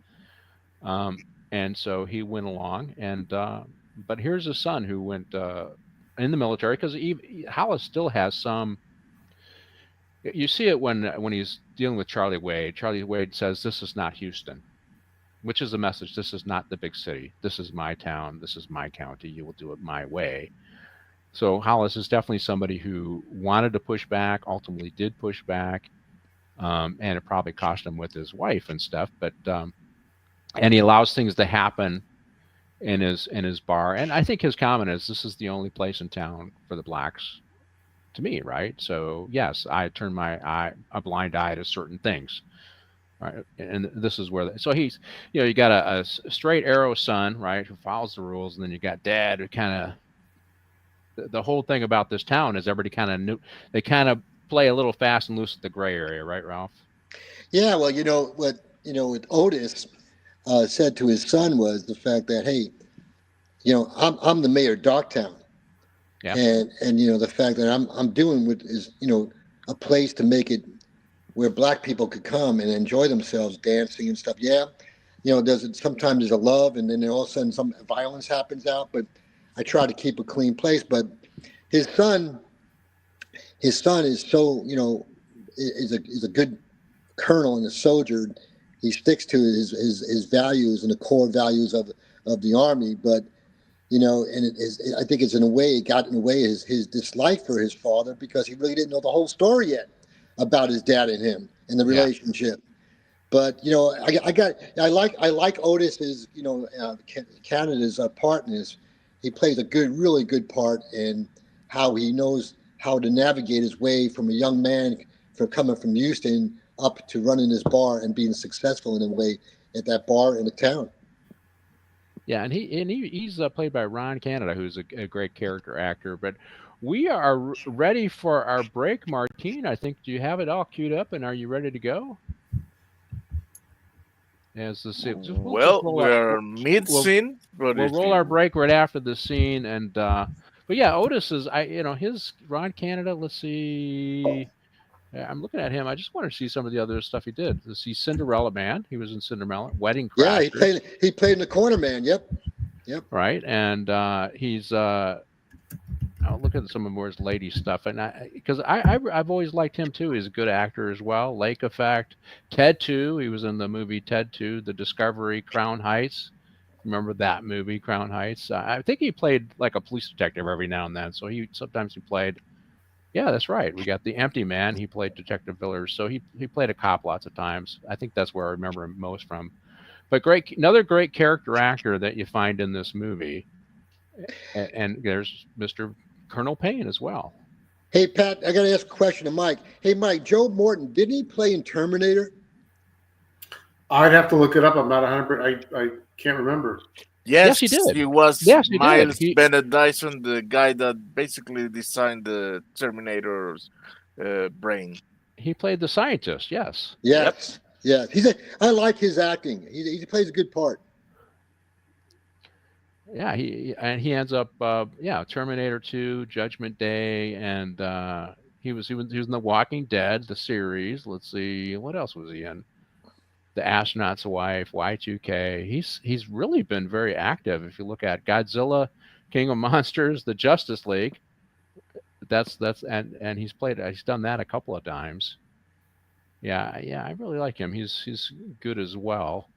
And so he went along, and but here's his son who went in the military because Hollis still has some. You see it when he's dealing with Charlie Wade. Charlie Wade says, "This is not Houston," which is a message. This is not the big city. This is my town. This is my county. You will do it my way. So Hollis is definitely somebody who wanted to push back, ultimately did push back, and it probably cost him with his wife and stuff. But and he allows things to happen in his bar. And I think his comment is, "This is the only place in town for the blacks." To me, right? So yes, I turn a blind eye to certain things. Right, and this is where. So he's, you got a straight arrow son, right, who follows the rules, and then you got Dad, who kind of. The whole thing about this town is everybody kind of knew. They kind of play a little fast and loose at the gray area, right, Ralph? Yeah, well, what Otis said to his son was the fact that, hey, I'm the mayor of Darktown, Yeah. And the fact that I'm doing with is a place to make it where black people could come and enjoy themselves dancing and stuff. Yeah, sometimes there's a love, and then all of a sudden some violence happens out. But I try to keep a clean place. But his son, is so is a good colonel and a soldier. He sticks to his values and the core values of the army. But and I think it's in a way it got in the way his dislike for his father, because he really didn't know the whole story yet about his dad and him and the relationship. But I like Otis's Canada's part in this. He plays a really good part in how he knows how to navigate his way from a young man from coming from Houston up to running this bar and being successful in a way at that bar in the town. Yeah, and he's played by Ron Canada, who's a great character actor. But we are ready for our break, Martine. I think, do you have it all queued up, and are you ready to go? We're mid-scene. We'll roll our break right after the scene, and but yeah, Otis is his Ron Canada. Let's see. I'm looking at him. I just want to see some of the other stuff he did. Let's see, Cinderella Man. He was in Cinderella. Wedding Crashers. Yeah, he played in The Corner Man. Yep. Right, and he's. I'll look at some of more his lady stuff, and because I've always liked him too. He's a good actor as well. Lake Effect, Ted 2. He was in the movie Ted 2, The Discovery, Crown Heights. Remember that movie, Crown Heights? I think he played like a police detective every now and then. So sometimes he played. Yeah, that's right. We got The Empty Man. He played Detective Villers. So he played a cop lots of times. I think that's where I remember him most from. But another great character actor that you find in this movie. And there's Mr. Colonel Payne as well. Hey, Pat, I got to ask a question to Mike. Hey, Mike, Joe Morton, didn't he play in Terminator? I'd have to look it up. I'm not 100%. I can't remember. Yes, he did. He was Miles Bennett Dyson, the guy that basically designed the Terminator's brain. He played the scientist. Yes. Yes. Yep. Yeah. I like his acting. He plays a good part. Yeah. He ends up. Terminator 2, Judgment Day, and he was in The Walking Dead, the series. Let's see, what else was he in? The Astronaut's Wife, Y2K. He's really been very active. If you look at Godzilla, King of Monsters, the Justice League, and he's done that a couple of times. Yeah, I really like him. He's good as well.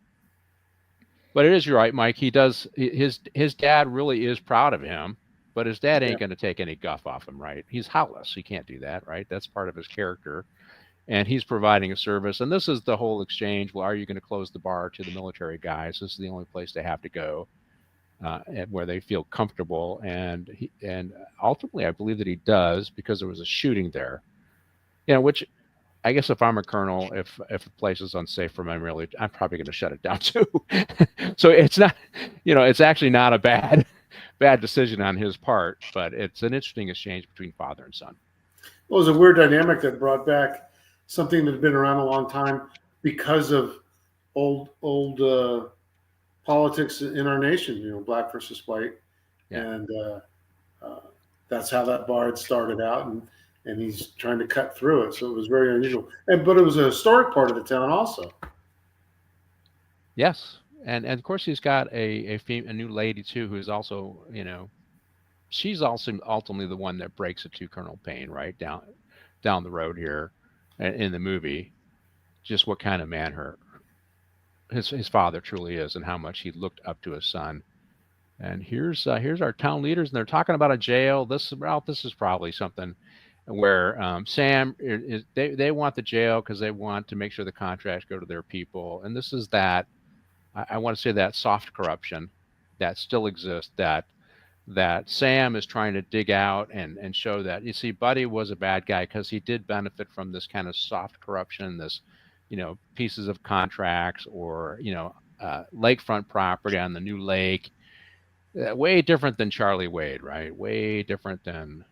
But it is, you're right, Mike. He does. His dad really is proud of him, but his dad ain't going to take any guff off him, right? He's heartless. He can't do that, right? That's part of his character. And he's providing a service. And this is the whole exchange. Well, are you going to close the bar to the military guys? This is the only place they have to go, where they feel comfortable. And ultimately, I believe that he does, because there was a shooting there. Which I guess if I'm a colonel, if a place is unsafe for my military, I'm probably going to shut it down too. So it's not, it's actually not a bad decision on his part, but it's an interesting exchange between father and son. Well, it was a weird dynamic that brought back something that had been around a long time because of old politics in our nation, black versus white. Yeah. And that's how that bar had started out, and he's trying to cut through it. So it was very unusual. But it was a historic part of the town also. Yes. And of course he's got a new lady too, who's also, she's also ultimately the one that breaks it to Colonel Payne, right down the road here in the movie, just what kind of man his father truly is, and how much he looked up to his son. And here's our town leaders, and they're talking about a jail. This is probably something where Sam they want the jail because they want to make sure the contracts go to their people. And this is that, I want to say, that soft corruption that still exists, that Sam is trying to dig out and show that, you see, Buddy was a bad guy because he did benefit from this kind of soft corruption, this, pieces of contracts, or, lakefront property on the new lake. Way different than Charlie Wade, right? Way different than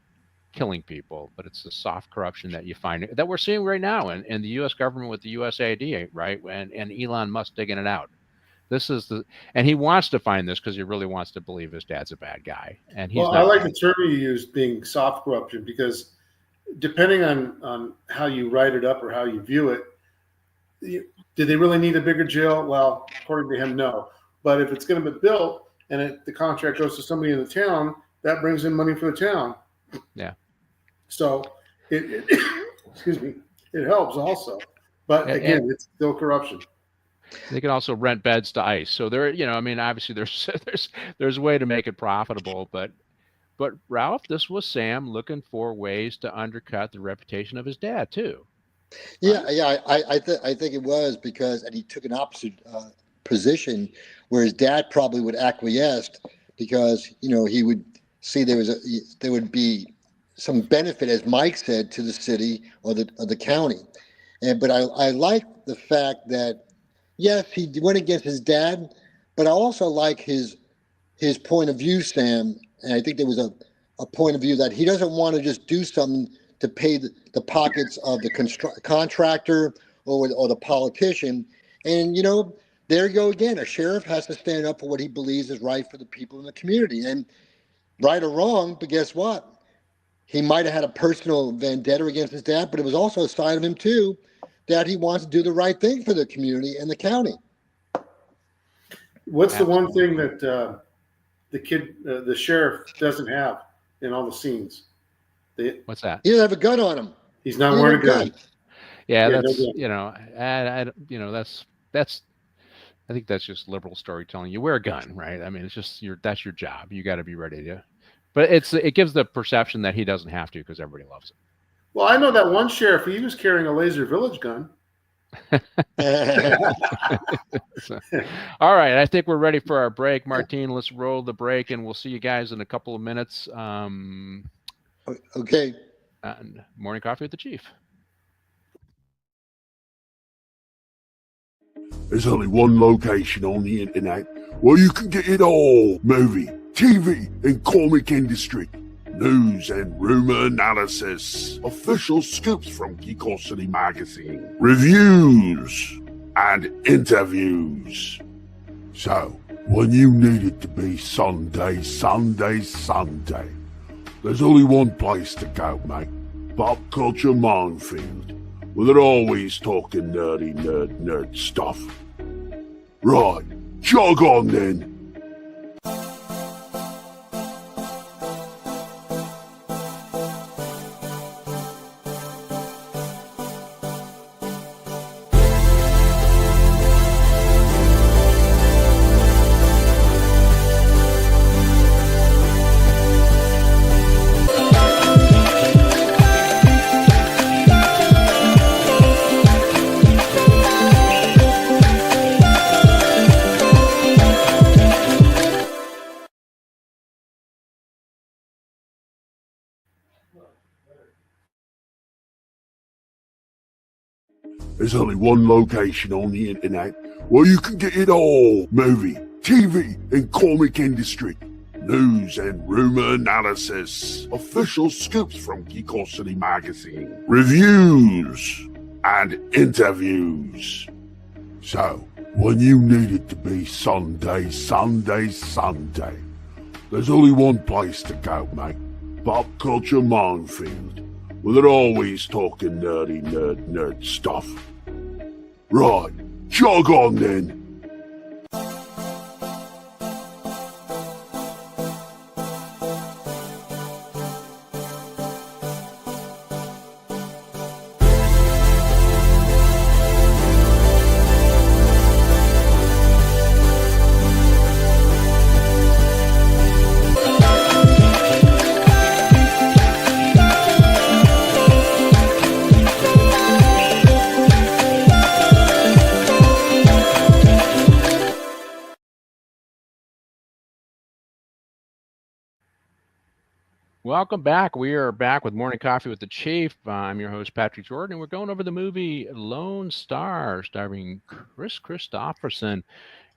killing people, but it's the soft corruption that you find, that we're seeing right now in the U.S. government with the USAID, right? And Elon Musk digging it out. This is and he wants to find this because he really wants to believe his dad's a bad guy, and he's Well, not. I like the term you used, being soft corruption, because depending on how you write it up or how you view it, did they really need a bigger jail? Well, according to him, no. But if it's going to be built and the contract goes to somebody in the town, that brings in money for the town. Yeah. So it excuse me, it helps also. But again, it's still corruption. They can also rent beds to ICE. So there, I mean, obviously there's a way to make it profitable, but Ralph, this was Sam looking for ways to undercut the reputation of his dad too. Yeah, yeah, I think it was because, and he took an opposite position where his dad probably would acquiesce because he would see there would be some benefit, as Mike said, to the city or the county, but I like the fact that yes, he went against his dad, but I also like his point of view, Sam, and I think there was a point of view that he doesn't want to just do something to pay the pockets of the contractor or the politician. And, there you go again. A sheriff has to stand up for what he believes is right for the people in the community. And right or wrong, but guess what? He might have had a personal vendetta against his dad, but it was also a side of him, too, that he wants to do the right thing for the community and the county. What's the one thing that the sheriff doesn't have in all the scenes? What's that? He doesn't have a gun on him. He's not wearing a gun. Yeah, that's that's. I think that's just liberal storytelling. You wear a gun, right? I mean, it's just that's your job. You got to be ready to. But it gives the perception that he doesn't have to because everybody loves him. Well, I know that one sheriff. He was carrying a laser village gun. So, all right, I think we're ready for our break, Martine. Let's roll the break, and we'll see you guys in a couple of minutes. Okay. And Morning Coffee with the Chief. There's only one location on the internet where you can get it all: movie, TV, and comic industry. News and rumor analysis, official scoops from Geekosity magazine, reviews, and interviews. So, when you need it to be Sunday, there's only one place to go, mate. Pop Culture Minefield, where they're always talking nerd stuff. Right, jog on then. There's only one location on the internet where you can get it all: movie, TV, and comic industry. News and rumor analysis, official scoops from Geekosity magazine, reviews, and interviews. So, when you need it to be Sunday, there's only one place to go, mate. Pop Culture Minefield, where they're always talking nerd stuff. Right, jog on then. Welcome back. We are back with Morning Coffee with the Chief. I'm your host, Patrick Jordan, and we're going over the movie Lone Star, starring Kris Kristofferson.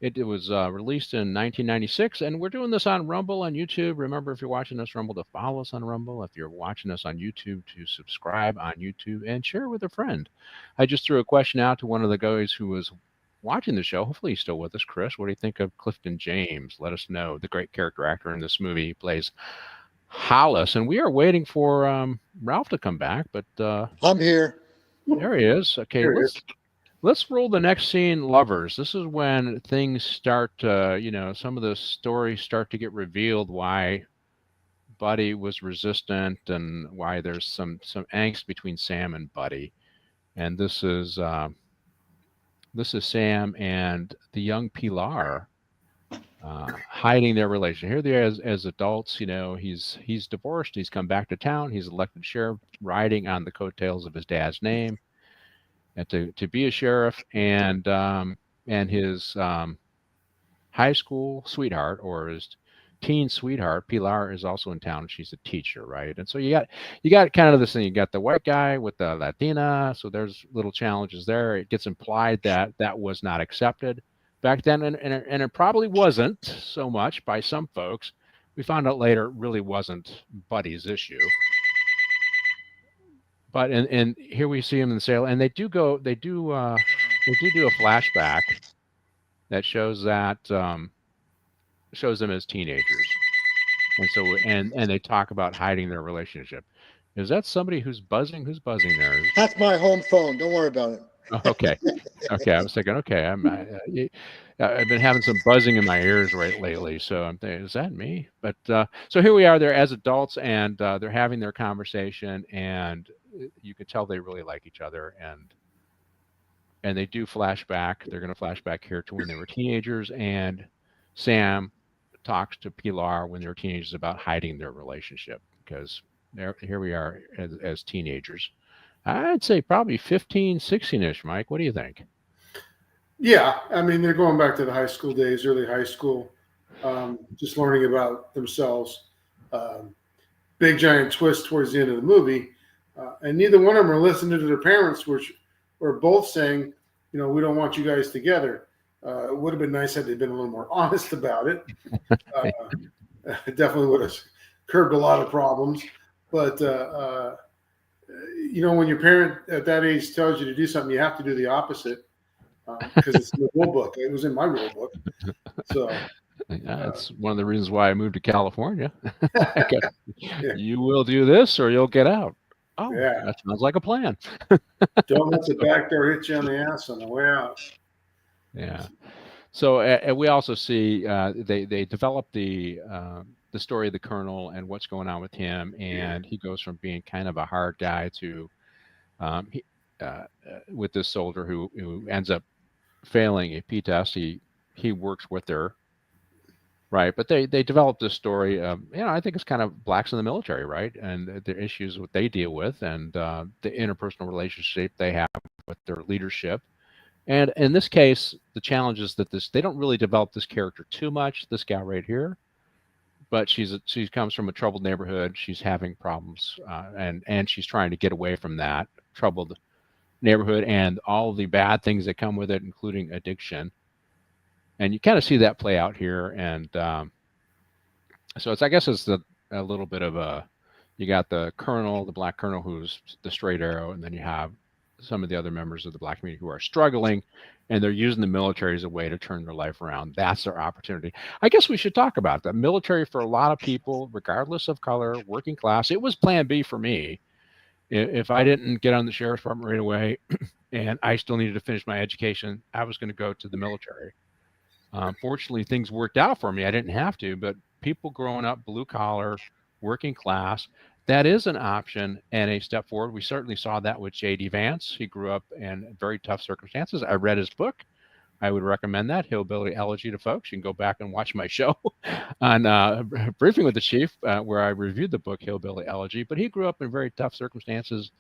It was released in 1996, and we're doing this on Rumble on YouTube. Remember, if you're watching us Rumble, to follow us on Rumble. If you're watching us on YouTube, to subscribe on YouTube and share with a friend. I just threw a question out to one of the guys who was watching the show. Hopefully he's still with us. Chris, what do you think of Clifton James? Let us know. The great character actor in this movie. He plays Hollis, and we are waiting for Ralph to come back, but I'm here. there he is. Okay, There he let's roll the next scene. Lovers. This is when things start. Some of the stories start to get revealed. Why Buddy was resistant, and why there's some angst between Sam and Buddy. And this is Sam and the young Pilar hiding their relation. Here they are as adults. He's divorced. He's come back to town. He's elected sheriff, riding on the coattails of his dad's name, and to be a sheriff. And his high school sweetheart, or his teen sweetheart, Pilar, is also in town. She's a teacher, right? And so you got kind of this thing. You got the white guy with the Latina. So there's little challenges there. It gets implied that was not accepted back then, and it probably wasn't so much by some folks. We found out later it really wasn't Buddy's issue. But and here we see him in the sale, and they do do a flashback that shows them as teenagers, and so and they talk about hiding their relationship. Is that somebody who's buzzing? Who's buzzing there? That's my home phone. Don't worry about it. Okay. I was thinking, okay, I've been having some buzzing in my ears lately, so I'm thinking, is that me? But so here we are. They're as adults, and they're having their conversation, and you can tell they really like each other, and they do flashback. They're going to flashback here to when they were teenagers, and Sam talks to Pilar when they were teenagers about hiding their relationship, because here we are as teenagers. I'd say probably 15, 16-ish, Mike. What do you think? Yeah, I mean, they're going back to the high school days, early high school, just learning about themselves. Big giant twist towards the end of the movie, and neither one of them are listening to their parents, which were both saying, we don't want you guys together. It would have been nice had they been a little more honest about it. It definitely would have curbed a lot of problems. But when your parent at that age tells you to do something, you have to do the opposite, because it's in the rule book. It was in my rule book. So that's one of the reasons why I moved to California. You will do this or you'll get out. Oh, yeah. That sounds like a plan. Don't let the back door hit you on the ass on the way out. Yeah. So we also see they develop the story of the Colonel and what's going on with him, and he goes from being kind of a hard guy to with this soldier who ends up failing a P test. He works with her, right? But they develop this story. I think it's kind of blacks in the military, right? And the issues what they deal with, and the interpersonal relationship they have with their leadership. And in this case, the challenge is that they don't really develop this character too much. This gal right here, but she comes from a troubled neighborhood. She's having problems, and she's trying to get away from that troubled neighborhood and all the bad things that come with it, including addiction. And you kind of see that play out here. And so I guess it's a little bit of you got the Colonel, the black Colonel, who's the straight arrow, and then you have some of the other members of the black community who are struggling, and they're using the military as a way to turn their life around. That's their opportunity. I guess we should talk about that. Military, for a lot of people, regardless of color, working class, it was plan B for me. If I didn't get on the sheriff's department right away and I still needed to finish my education, I was going to go to the military. Fortunately, things worked out for me. I didn't have to, but people growing up blue collar, working class, that is an option and a step forward. We certainly saw that with J.D. Vance. He grew up in very tough circumstances. I read his book. I would recommend that, Hillbilly Elegy, to folks. You can go back and watch my show on Briefing with the Chief, where I reviewed the book Hillbilly Elegy. But he grew up in very tough circumstances,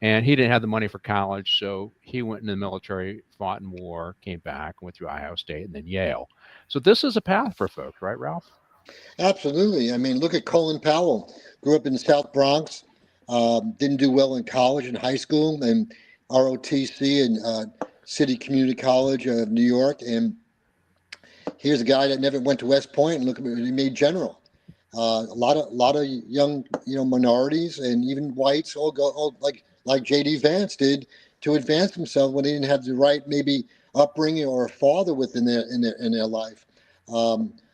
and he didn't have the money for college, so he went in the military, fought in war, came back, went through Ohio State, and then Yale. So this is a path for folks, right, Ralph? Absolutely. I mean, look at Colin Powell. Grew up in the South Bronx, didn't do well in college and high school, and ROTC and City Community College of New York. And here's a guy that never went to West Point, and look at what he made general. A lot of young, minorities and even whites all go like J.D. Vance did to advance themselves when they didn't have the right maybe upbringing or a father within their life.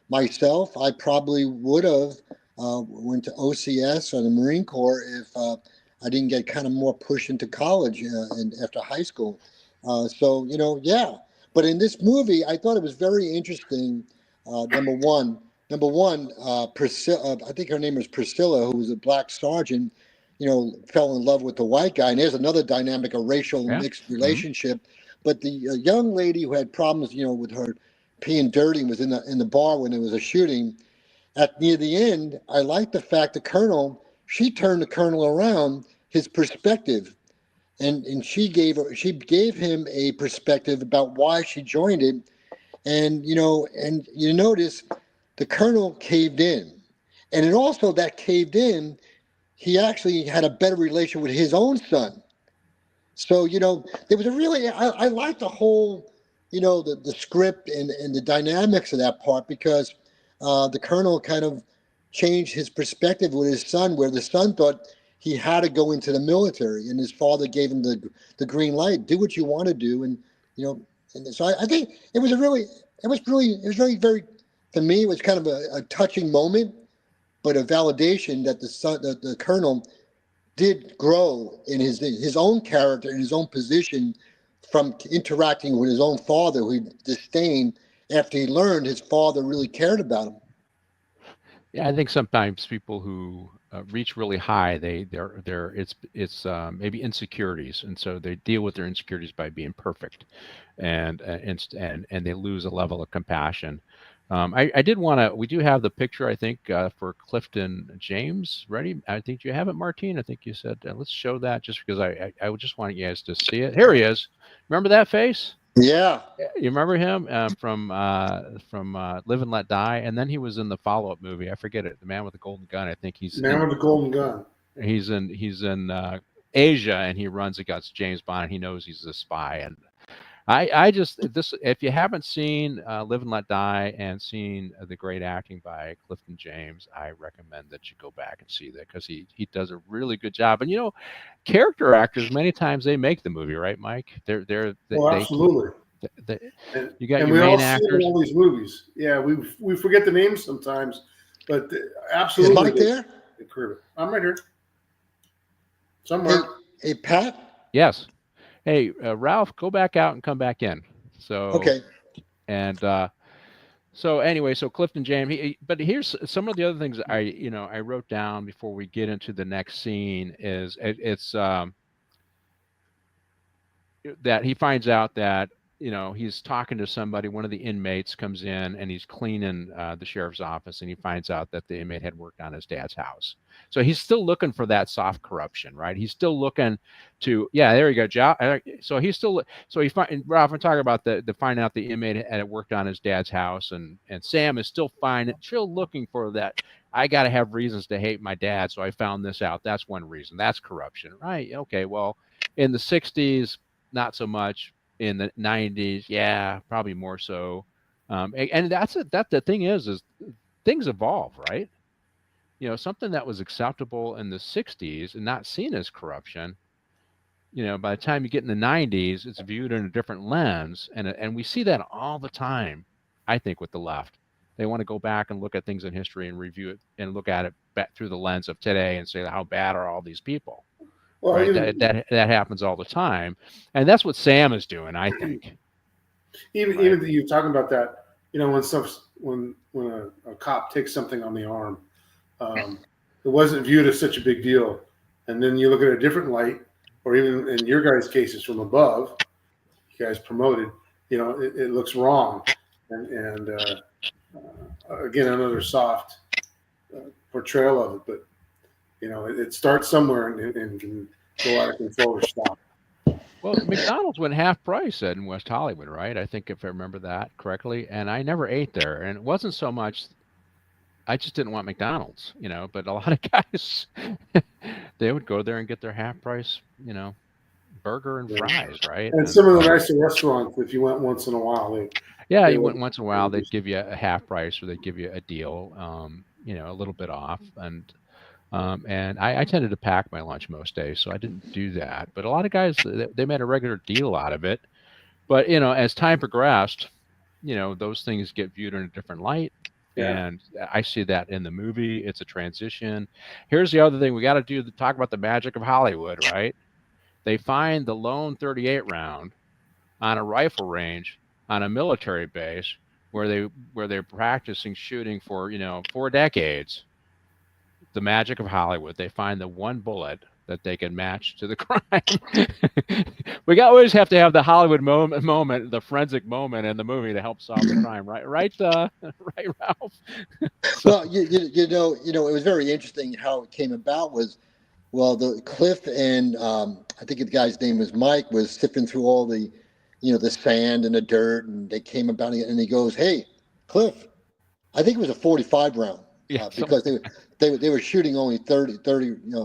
Myself, I probably would have went to OCS or the Marine Corps if I didn't get kind of more pushed into college and after high school. So yeah. But in this movie, I thought it was very interesting. Number one, Priscilla. I think her name was Priscilla, who was a black sergeant. Fell in love with the white guy, and there's another dynamic, a racial mixed relationship. But the young lady who had problems, with her peeing dirty and was in the bar when there was a shooting. Near the end, I like the fact she turned the colonel around, his perspective, and she gave him a perspective about why she joined it, and you notice the colonel caved in, and it also that caved in. He actually had a better relation with his own son. So, there was I like the whole, the script and the dynamics of that part, because the colonel kind of changed his perspective with his son, where the son thought he had to go into the military, and his father gave him the green light, do what you want to do. And, and so I think it was very, very, to me, it was kind of a touching moment, but a validation that the colonel did grow in his own character, in his own position, from interacting with his own father, who he disdained after he learned his father really cared about him. Yeah, I think sometimes people who reach really high, it's maybe insecurities, and so they deal with their insecurities by being perfect, and they lose a level of compassion. I did want to. We do have the picture, I think, for Clifton James ready. I think you have it, Martine. I think you said let's show that, just because I would just want you guys to see it. Here he is. Remember that face? Yeah. You remember him from Live and Let Die, and then he was in the follow-up movie. I forget it. The Man with the Golden Gun. I think he's Man with the Golden Gun. He's in Asia, and he runs against James Bond. And he knows he's a spy, and if you haven't seen Live and Let Die and seen the great acting by Clifton James, I recommend that you go back and see that, because he does a really good job. And character actors, many times they make the movie, right, Mike? Absolutely. You got your main actors. All these movies. Yeah, we forget the names sometimes, but absolutely. Is Mike there? I'm right here. Somewhere. Hey, Pat. Yes. Hey, Ralph, go back out and come back in. So okay. And so anyway, so Clifton James. But here's some of the other things I wrote down before we get into the next scene. It's that he finds out that he's talking to somebody. One of the inmates comes in and he's cleaning the sheriff's office, and he finds out that the inmate had worked on his dad's house. So he's still looking for that soft corruption, right? He's still looking to, there you go, so he's still, Ralph, I'm talking about the finding out the inmate had worked on his dad's house, and Sam is still looking for that. I got to have reasons to hate my dad, so I found this out. That's one reason. That's corruption, right? Okay, well, in the 60s, not so much. In the 90s, yeah, probably more so. And that's it. That the thing is things evolve, right? Something that was acceptable in the 60s and not seen as corruption, by the time you get in the 90s, it's viewed in a different lens. And we see that all the time, I think, with the left. They want to go back and look at things in history and review it and look at it back through the lens of today and say, how bad are all these people? Well, right? That happens all the time. And that's what Sam is doing, I think. Even you're talking about that, when a cop takes something on the arm, it wasn't viewed as such a big deal. And then you look at a different light, or even in your guys' cases from above, you guys promoted, it looks wrong. And again, another soft portrayal of it. But, it starts somewhere and can go out of control or stop. Well, McDonald's went half price in West Hollywood, right? I think, if I remember that correctly. And I never ate there. And it wasn't so much, I just didn't want McDonald's, but a lot of guys, they would go there and get their half price, burger and fries, right? And some of the nicer restaurants, if you went once in a while. You went once in a while, they'd give you a half price, or they'd give you a deal, a little bit off. And I tended to pack my lunch most days, so I didn't do that. But a lot of guys, they made a regular deal out of it. But as time progressed, those things get viewed in a different light. Yeah. And I see that in the movie. It's a transition. Here's the other thing we got to do: talk about the magic of Hollywood, right? They find the lone 38 round on a rifle range on a military base where they're practicing shooting for 4 decades. The magic of Hollywood. They find the one bullet that they can match to the crime. We always have to have the Hollywood moment, the forensic moment in the movie to help solve the crime, right? Right, right, Ralph. Well, it was very interesting how it came about. Was well, the Cliff and I think the guy's name was Mike was sifting through all the, the sand and the dirt, and they came about it, and he goes, "Hey, Cliff, I think it was a 45 round Yeah, because they were shooting only 30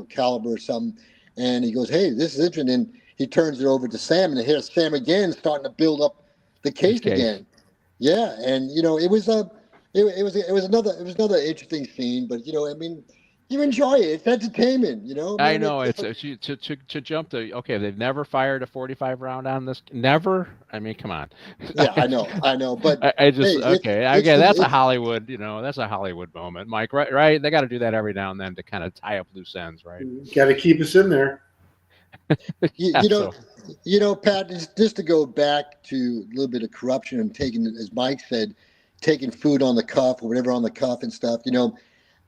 caliber or something." And he goes, "Hey, this is interesting." And he turns it over to Sam, and here's Sam again starting to build up the case again. Yeah, and it was another interesting scene, but I mean, you enjoy it. It's entertainment, I man. know it's to jump to okay. They've never fired a 45 round on this. Never. I mean, come on. Yeah, I know, but I just hey, okay. That's a Hollywood. That's a Hollywood moment, Mike. Right, right. They got to do that every now and then to kind of tie up loose ends, right? Got to keep us in there. Pat, just to go back to a little bit of corruption and taking, as Mike said, taking food on the cuff or whatever on the cuff and stuff.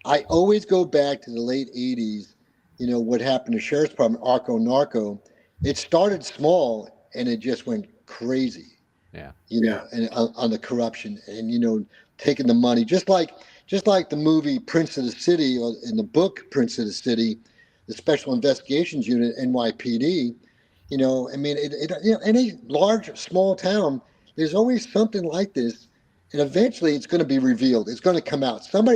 I always go back to the late 80s, what happened to Sheriff's Department, Arco Narco. It started small and it just went crazy. Yeah. And on the corruption and, taking the money, just like the movie Prince of the City or in the book Prince of the City, the Special Investigations Unit, NYPD, I mean, any large, small town, there's always something like this. And eventually it's going to be revealed. It's going to come out. Some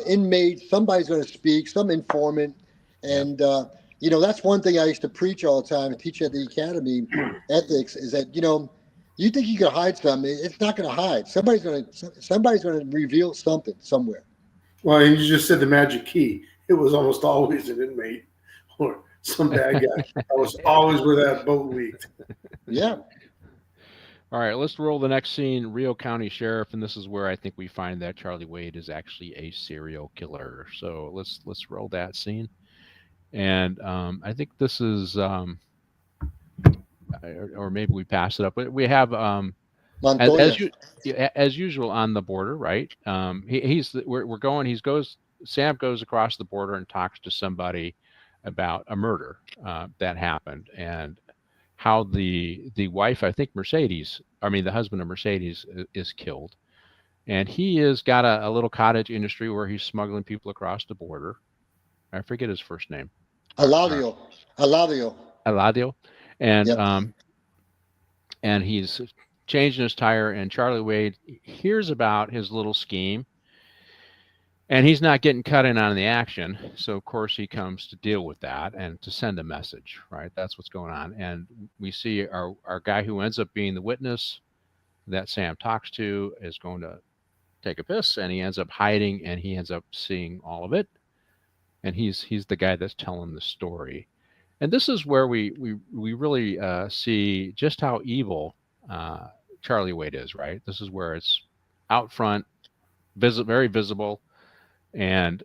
inmate, somebody's going to speak, some informant. And, that's one thing I used to preach all the time and teach at the academy, ethics, is that, you think you can hide something, it's not going to hide. Somebody's going to reveal something somewhere. Well, and you just said the magic key. It was almost always an inmate or some bad guy. I was always where that boat leaked. Yeah. All right, let's roll the next scene. Rio County Sheriff, and this is where I think we find that Charlie Wade is actually a serial killer. So let's roll that scene. And I think this is, or maybe we pass it up. But we have as usual on the border, right? We're going. Sam goes across the border and talks to somebody about a murder that happened and how the wife, I think the husband of Mercedes is killed. And he has got a little cottage industry where he's smuggling people across the border. I forget his first name. Eladio. And yep. And he's changing his tire, and Charlie Wade hears about his little scheme. And he's not getting cut in on the action. So, of course, he comes to deal with that and to send a message, right? That's what's going on. And we see our guy who ends up being the witness that Sam talks to is going to take a piss, and he ends up hiding, and he ends up seeing all of it. And he's the guy that's telling the story. And this is where we really see just how evil Charlie Wade is, right? This is where it's out front, very visible. And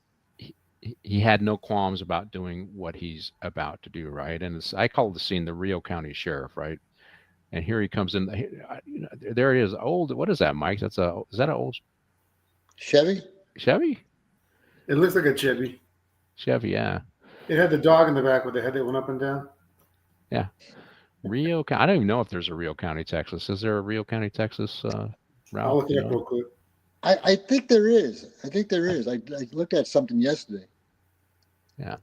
he had no qualms about doing what he's about to do, right? And I call the scene the Rio County Sheriff, right? And here he comes in. There he is. Old. What is that, Mike? Is that an old Chevy? Chevy? It looks like a Chevy. Chevy, yeah. It had the dog in the back with the head that went up and down. Yeah. Rio. I don't even know if there's a Rio County, Texas. Is there a Rio County, Texas? Ralph, I'll look it up real quick. I think there is. I looked at something yesterday. Yeah.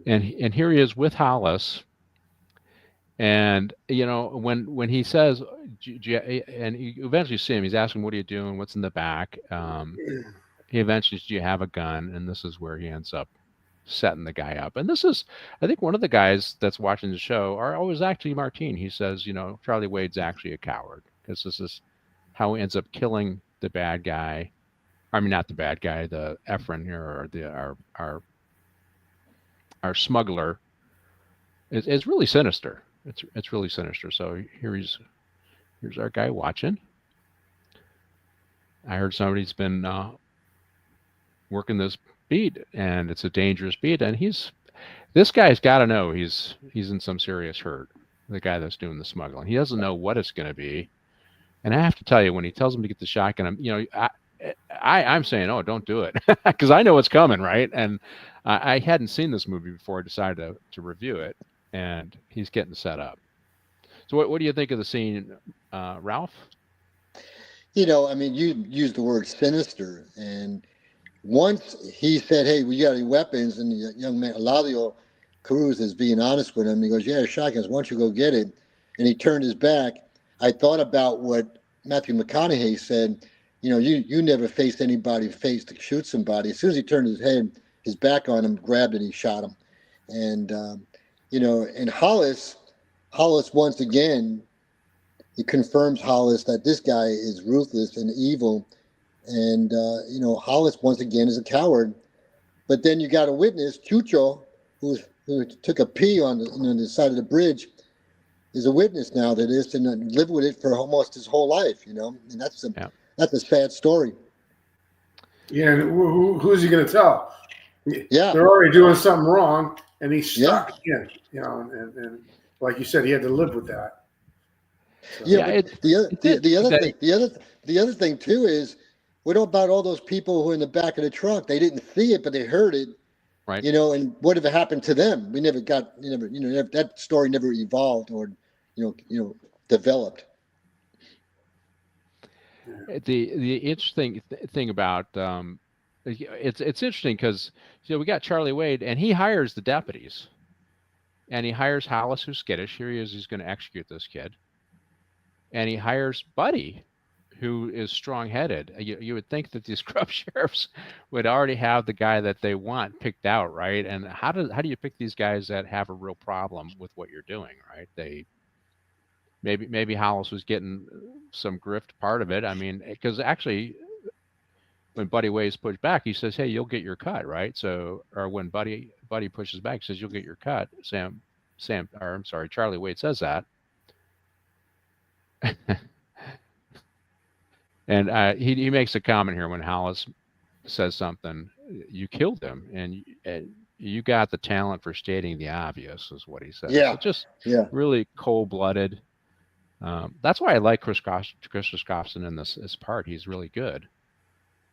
And here he is with Hollis. And, when he says, and you eventually see him, he's asking, what are you doing? What's in the back? He eventually says, do you have a gun? And this is where he ends up setting the guy up. And this is, I think, one of the guys that's watching the show, was actually Martine. He says, Charlie Wade's actually a coward, because this is how he ends up killing the bad guy. I mean, not the bad guy, the Efren here, or our smuggler. It's really sinister. It's really sinister. So here he's here's our guy watching. I heard somebody's been working this beat, and it's a dangerous beat, and this guy's got to know he's in some serious hurt. The guy that's doing the smuggling, he doesn't know what it's going to be. And I have to tell you, when he tells him to get the shotgun, I'm saying, oh, don't do it, because I know what's coming, right? And I hadn't seen this movie before I decided to review it, and he's getting set up. So what do you think of the scene, Ralph? You used the word sinister, and once he said, "Hey, we got any weapons?" and the young man Eladio Cruz is being honest with him. He goes, "Yeah, shotguns. Why don't you go get it?" And he turned his back. I thought about what Matthew McConaughey said. You never faced anybody to shoot somebody. As soon as he turned his back on him, grabbed it, he shot him. And and Hollis once again, it confirms Hollis that this guy is ruthless and evil. And Hollis once again is a coward. But then you got a witness, Chucho, who took a pee on the side of the bridge, is a witness now to this and lived with it for almost his whole life. And that's a sad story. Yeah, and who's he going to tell? Yeah, they're already doing something wrong, and he's stuck again. And like you said, he had to live with that. So. Yeah, the other thing too is, what about all those people who were in the back of the truck? They didn't see it, but they heard it. Right. And what have happened to them? We never got. That story never evolved or, developed. The interesting thing about it's interesting because we got Charlie Wade, and he hires the deputies, and he hires Hollis, who's skittish. Here he is; he's going to execute this kid, and he hires Buddy, who is strong-headed. You would think that these scrub sheriffs would already have the guy that they want picked out, right? And how do you pick these guys that have a real problem with what you're doing, right? Maybe Hollis was getting some grift part of it. I mean, because actually, when Buddy Wade's pushed back, he says, "Hey, you'll get your cut," right? So, or when Buddy pushes back, he says, "You'll get your cut." Charlie Wade says that. And he makes a comment here when Hollis says something, "You killed him, and you got the talent for stating the obvious," is what he says. Yeah. So really cold-blooded. That's why I like Kris Kristofferson in this part. He's really good.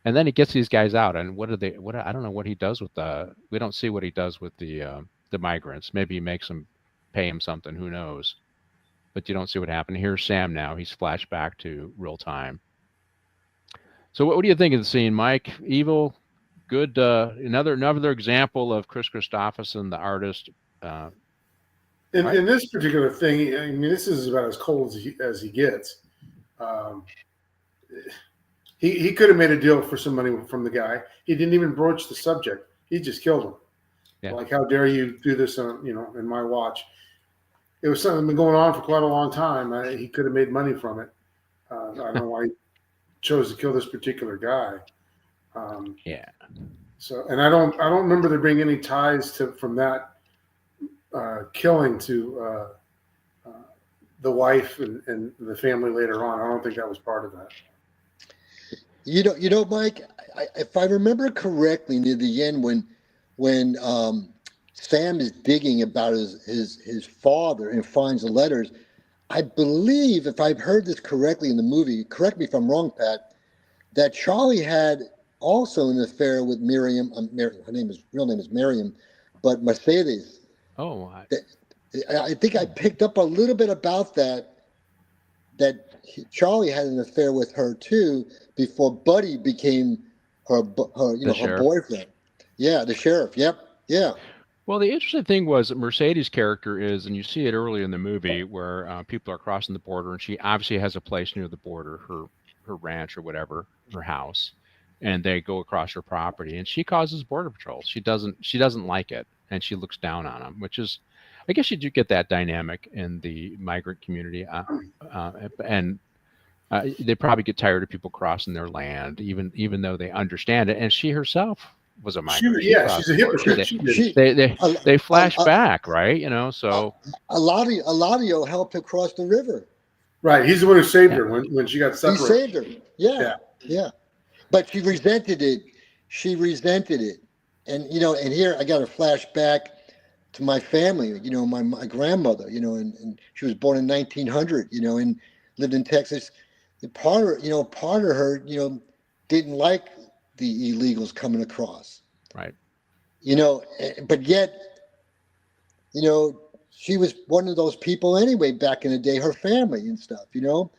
And then he gets these guys out, and I don't know what he does with we don't see what he does with the migrants. Maybe he makes them pay him something, who knows? But you don't see what happened. Here's Sam now. He's flashed back to real time. So what do you think of the scene, Mike? Evil, good. Another example of Kris Kristofferson, the artist. In this particular thing, I mean, this is about as cold as he gets. He could have made a deal for some money from the guy. He didn't even broach the subject. He just killed him. Yeah. Like, how dare you do this in my watch? It was something that's been going on for quite a long time. He could have made money from it. I don't know why he chose to kill this particular guy. So, and I don't remember there being any ties from that killing to the wife and the family later on. I don't think that was part of that. Mike, if I remember correctly, near the end when Sam is digging about his father and finds the letters, I believe, if I've heard this correctly in the movie, correct me if I'm wrong, Pat, that Charlie had also an affair with Miriam. Her real name is Miriam, but Mercedes. Oh, I think I picked up a little bit about that Charlie had an affair with her too before Buddy became her boyfriend. Yeah, the sheriff. Yep. Yeah. Well, the interesting thing was that Mercedes' character is, and you see it early in the movie, where people are crossing the border, and she obviously has a place near the border, her ranch or whatever, her house, and they go across her property, and she causes border patrol. She doesn't like it, and she looks down on them, which is, I guess you do get that dynamic in the migrant community, and they probably get tired of people crossing their land, even though they understand it, and she herself was a migrant. She's a hypocrite. They flash back, right? So Eladio helped her cross the river. Right. He's the one who saved Yeah. her when she got He separated. saved her. Yeah. But she resented it. And, and here I got a flashback to my family, my grandmother, and she was born in 1900, and lived in Texas. Part of her, didn't like the illegals coming across. Right. But yet, she was one of those people anyway back in the day, her family and stuff, and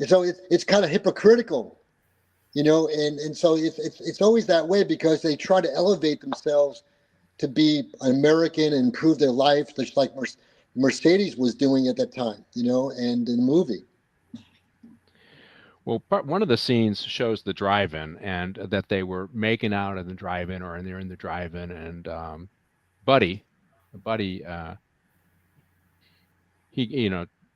so it's kind of hypocritical, and so it's always that way because they try to elevate themselves to be an American and improve their life, just like Mercedes was doing at that time, and in the movie. Well, one of the scenes shows the drive-in, and that they were making out in the drive-in, or they're in the drive-in, and Buddy, he,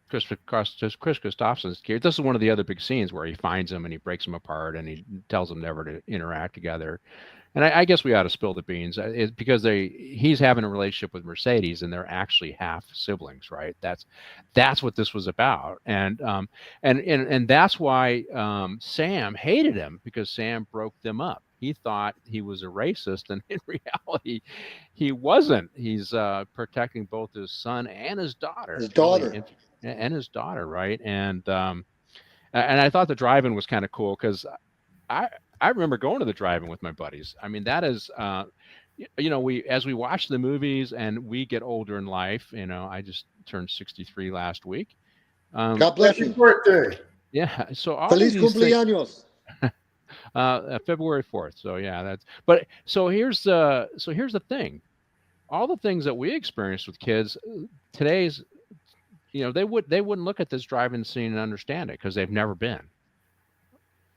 Kris Kristofferson's character. This is one of the other big scenes where he finds him and he breaks him apart and he tells them never to interact together. And I guess we ought to spill the beans. It's because he's having a relationship with Mercedes, and they're actually half siblings, right? That's what this was about, and that's why Sam hated him, because Sam broke them up. He thought he was a racist, and in reality, he wasn't. He's protecting both his son and his daughter. And his daughter, right? And I thought the drive-in was kind of cool because I remember going to the drive-in with my buddies. I mean, that is, as we watch the movies and we get older in life, I just turned 63 last week. God bless you. Happy birthday. Yeah. So all Feliz of these cumpleaños. February 4th. So yeah, here's the thing. All the things that we experienced with kids, today's, they wouldn't look at this drive-in scene and understand it because they've never been.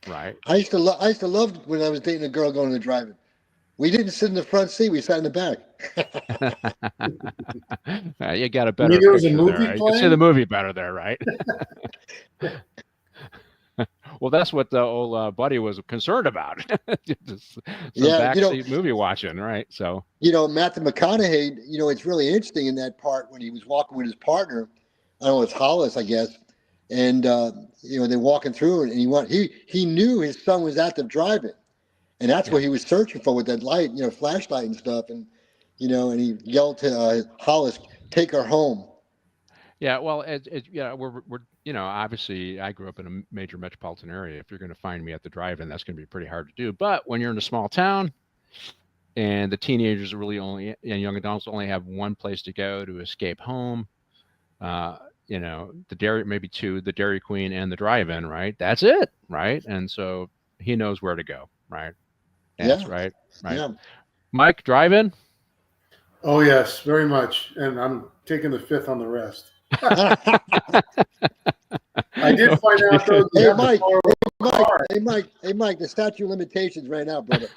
Right. I used to love when I was dating a girl going to the drive-in. We didn't sit in the front seat; we sat in the back. You got a better there was a picture movie there. Right? You playing? can see the movie better there, right? Well, that's what the old Buddy was concerned about. Some backseat movie watching, right? So Matthew McConaughey. It's really interesting in that part when he was walking with his partner. I don't know, it's Hollis, I guess. And they're walking through, and he knew his son was at the drive-in, and that's what he was searching for with that light, flashlight and stuff, and he yelled to Hollis, "Take her home." Yeah, well, we're obviously I grew up in a major metropolitan area. If you're going to find me at the drive-in, that's going to be pretty hard to do. But when you're in a small town, and the teenagers really and young adults only have one place to go to escape home. The Dairy Queen and the drive-in, right? That's it, right? And so he knows where to go, right? That's right. Yeah. Mike, drive-in? Oh yes, very much. And I'm taking the fifth on the rest. I did find out though. Hey Mike, the statute of limitations right now, brother.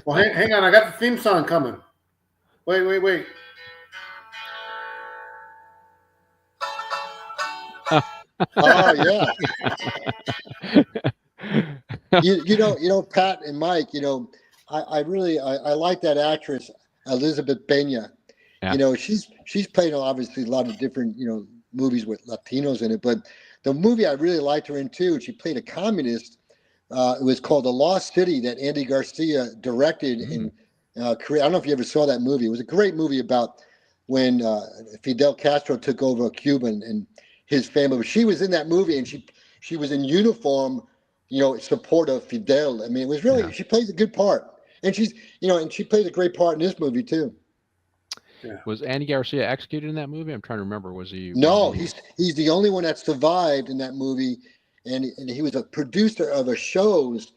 Well, hang on, I got the theme song coming. Wait. Oh yeah. Pat and Mike, I really like that actress Elizabeth Peña. Yeah. She's played obviously a lot of different movies with Latinos in it, but the movie I really liked her in too. She played a communist. It was called The Lost City that Andy Garcia directed in Korea. I don't know if you ever saw that movie. It was a great movie about when Fidel Castro took over Cuba and his family. But she was in that movie, and she was in uniform, in support of Fidel. I mean, it was really she plays a good part, and she plays a great part in this movie too. Yeah. Was Andy Garcia executed in that movie? I'm trying to remember. Was he? No, he's the only one that survived in that movie, and he was a producer of shows,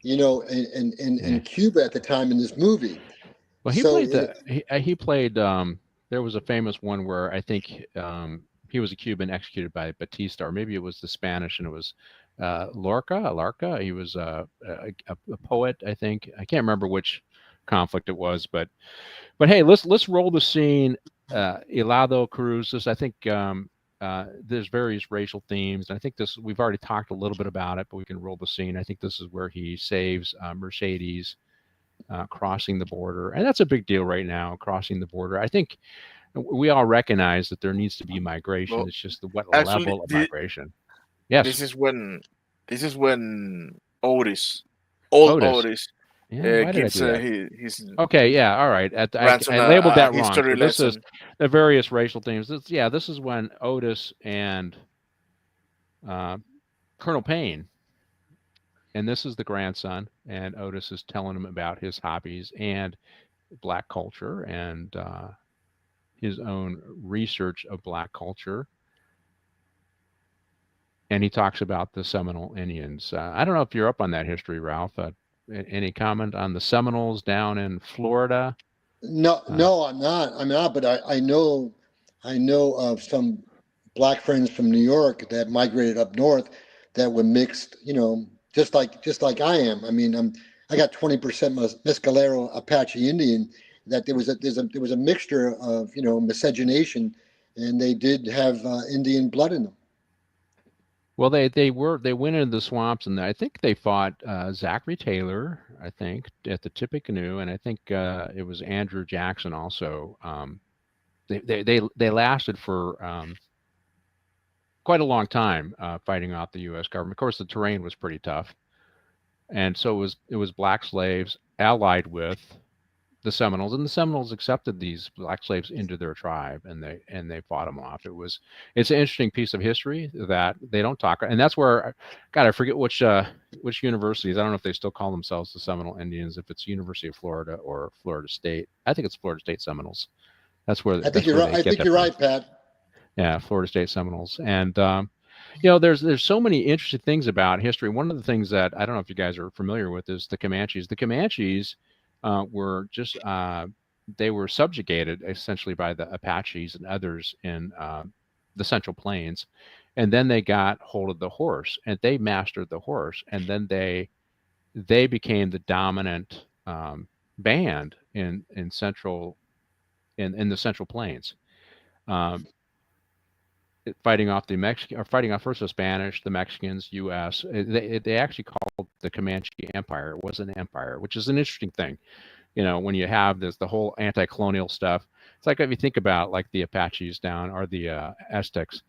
in Cuba at the time in this movie. Well, he played. There was a famous one where I think he was a Cuban executed by Batista, or maybe it was the Spanish, and it was Lorca. He was a poet, I think. I can't remember which conflict it was, but hey, let's roll the scene. Helado Cruces. I think there's various racial themes, and I think we've already talked a little bit about it, but we can roll the scene. I think this is where he saves Mercedes crossing the border, and that's a big deal right now. Crossing the border, I think we all recognize that there needs to be migration. It's just what level of migration. Yes, this is when old Otis. Otis, Yeah, why did I gives do that? his Okay, yeah, all right. grandson I labeled a that wrong. history So this is lesson. the various racial themes. This is when Otis and Colonel Payne, and this is the grandson, and Otis is telling him about his hobbies and Black culture and his own research of Black culture. And he talks about the Seminole Indians. I don't know if you're up on that history, Ralph. Any comment on the Seminoles down in Florida? No, no, I'm not. I'm not. But I know of some black friends from New York that migrated up north that were mixed. You know, just like I am. I mean, I got 20% Mescalero Apache Indian. That there was a mixture of miscegenation, and they did have Indian blood in them. Well, they went into the swamps, and I think they fought Zachary Taylor, I think, at the Tippecanoe, and I think it was Andrew Jackson also. They lasted for quite a long time fighting off the U.S. government. Of course, the terrain was pretty tough, and so it was black slaves allied with the Seminoles, and the Seminoles accepted these black slaves into their tribe, and they fought them off. It's an interesting piece of history that they don't talk, and that's where, God, I forget which universities. I don't know if they still call themselves the Seminole Indians, if it's University of Florida or Florida State. I think it's Florida State Seminoles. That's where I think you're right. I think you're right, Pat. Yeah, Florida State Seminoles, and there's so many interesting things about history. One of the things that I don't know if you guys are familiar with is the Comanches. The Comanches were just they were subjugated essentially by the Apaches and others in the Central Plains, and then they got hold of the horse and they mastered the horse, and then they became the dominant band in the Central Plains. Fighting off fighting off first the Spanish, the Mexicans, U.S. They actually called the Comanche Empire. It was an empire, which is an interesting thing. When you have the whole anti-colonial stuff, it's like if you think about like the Apaches down or the Aztecs,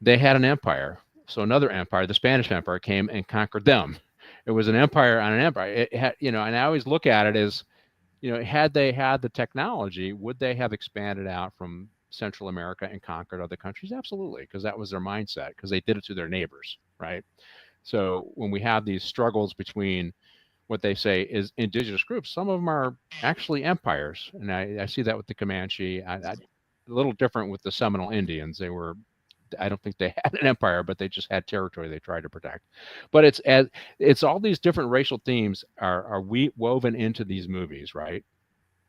they had an empire. So another empire, the Spanish Empire, came and conquered them. It was an empire on an empire. It had, and I always look at it as, had they had the technology, would they have expanded out from Central America and conquered other countries? Absolutely, because that was their mindset, because they did it to their neighbors, right? So when we have these struggles between what they say is indigenous groups, some of them are actually empires, and I see that with the Comanche. A little different with the Seminole Indians. I don't think they had an empire, but they just had territory they tried to protect. But it's all these different racial themes are woven into these movies, right?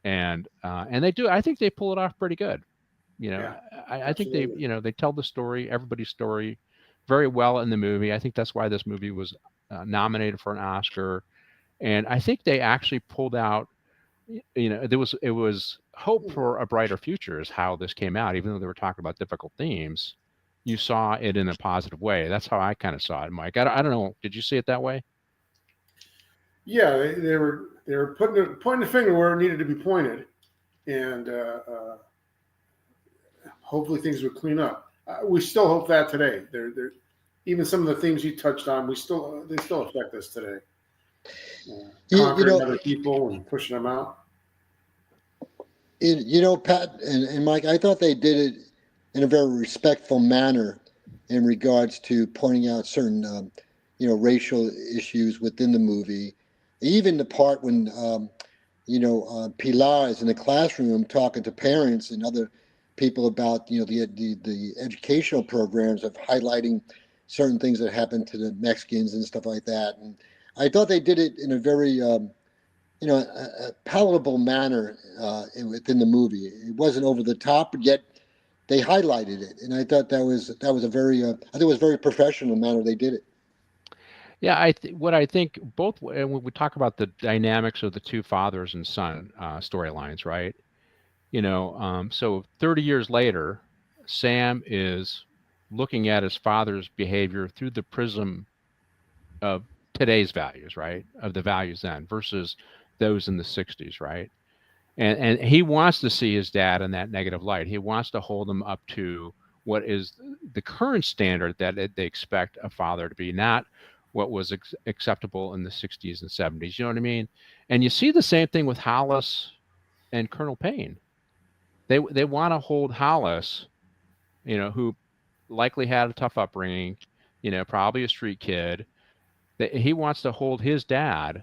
And they do. I think they pull it off pretty good. I think they tell the story, everybody's story, very well in the movie. I think that's why this movie was nominated for an Oscar, and I think they actually pulled out. It was hope for a brighter future is how this came out, even though they were talking about difficult themes. You saw it in a positive way. That's how I kind of saw it, Mike. I don't know. Did you see it that way? Yeah, they were pointing the finger where it needed to be pointed, and hopefully things would clean up. We still hope that today. They're even some of the things you touched on, they still affect us today. Conquering other people and pushing them out. Pat and Mike, I thought they did it in a very respectful manner in regards to pointing out certain, racial issues within the movie. Even the part when, Pilar is in the classroom talking to parents and other people about, the educational programs of highlighting certain things that happened to the Mexicans and stuff like that. And I thought they did it in a very, a palatable manner within the movie. It wasn't over the top, but yet they highlighted it, and I thought that was a very, I think it was very professional manner they did it. Yeah, what I think both when we talk about the dynamics of the two fathers and son storylines, right? So 30 years later, Sam is looking at his father's behavior through the prism of today's values, right? Of the values then versus those in the 60s, right? And he wants to see his dad in that negative light. He wants to hold him up to what is the current standard that they expect a father to be, not what was acceptable in the 60s and 70s. You know what I mean? And you see the same thing with Hollis and Colonel Payne. They want to hold Hollis, who likely had a tough upbringing, probably a street kid. That he wants to hold his dad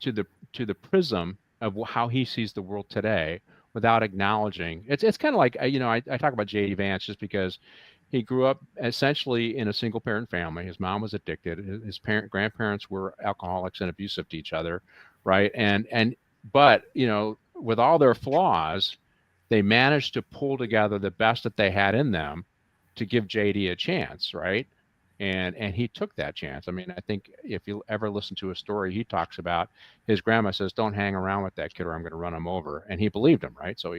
to the prism of how he sees the world today, without acknowledging it's kind of like, I talk about J.D. Vance just because he grew up essentially in a single parent family. His mom was addicted. His grandparents were alcoholics and abusive to each other, right? But with all their flaws, they managed to pull together the best that they had in them to give JD a chance, right? And he took that chance. I mean, I think if you ever listen to a story, he talks about his grandma says, "Don't hang around with that kid or I'm going to run him over." And he believed him, right? So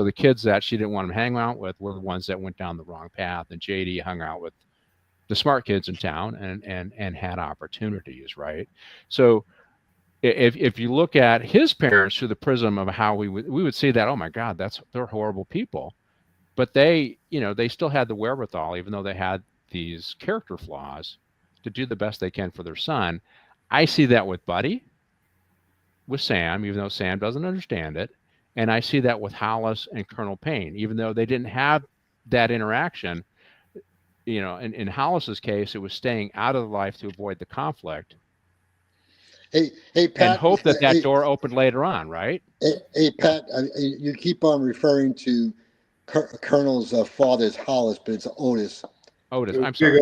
the kids that she didn't want him to hang out with were the ones that went down the wrong path. And JD hung out with the smart kids in town and had opportunities, right? So if you look at his parents through the prism of how we would see that, oh my God, they're horrible people. But they still had the wherewithal, even though they had these character flaws, to do the best they can for their son. I see that with Buddy, with Sam, even though Sam doesn't understand it. And I see that with Hollis and Colonel Payne, even though they didn't have that interaction. In Hollis's case, it was staying out of the life to avoid the conflict. Hey, Pat. And hope that door opened later on, right? Hey, Pat, you keep on referring to Colonel's father's Hollis, but it's Otis. Otis, I'm sorry.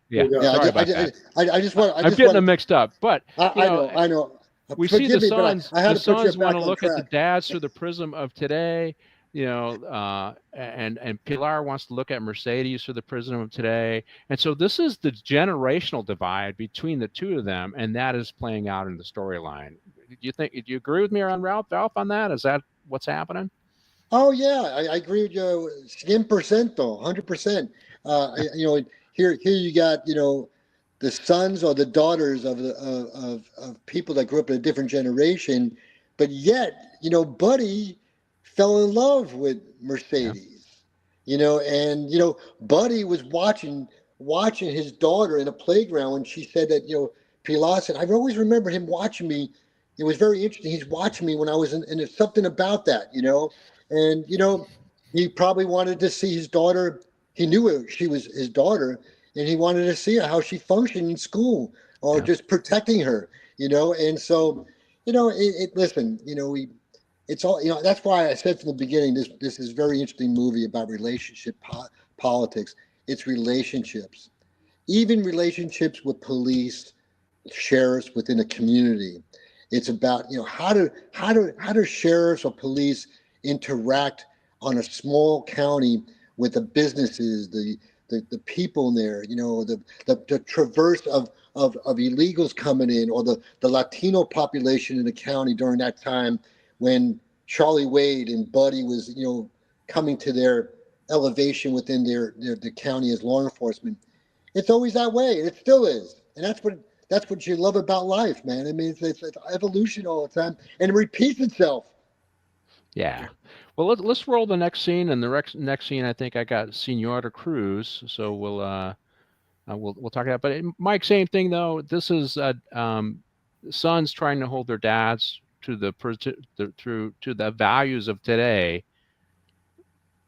Yeah. Sorry about that. I just want. I'm getting them mixed up, but I know. We see the sons. The sons want to look at the dads through the prism of today, and Pilar wants to look at Mercedes through the prism of today. And so this is the generational divide between the two of them, and that is playing out in the storyline. Do you agree with me on Ralph on that? Is that what's happening? Oh yeah, I agree with you 100%, 100%. Here you got the sons or the daughters of people that grew up in a different generation, but yet Buddy fell in love with Mercedes, and Buddy was watching his daughter in a playground when she said that Pilar said, "I've always remembered him watching me. It was very interesting. He's watching me when I was in, and there's something about that, and he probably wanted to see his daughter. He knew she was his daughter, and he wanted to see how she functioned in school, or just protecting her, And so, listen, it's all, that's why I said from the beginning, this is a very interesting movie about relationship politics. It's relationships, even relationships with police, sheriffs within a community. It's about, how do sheriffs or police interact on a small county with the businesses, the people in there, the traverse of illegals coming in, or the Latino population in the county during that time when Charlie Wade and Buddy was, coming to their elevation within the county as law enforcement. It's always that way, and it still is. And that's what you love about life, man. I mean, it's evolution all the time, and it repeats itself. Yeah. Well, let's roll the next scene, and the next scene, I think I got Senora Cruz, so we'll talk about. But Mike, same thing though. This is sons trying to hold their dads to the values of today,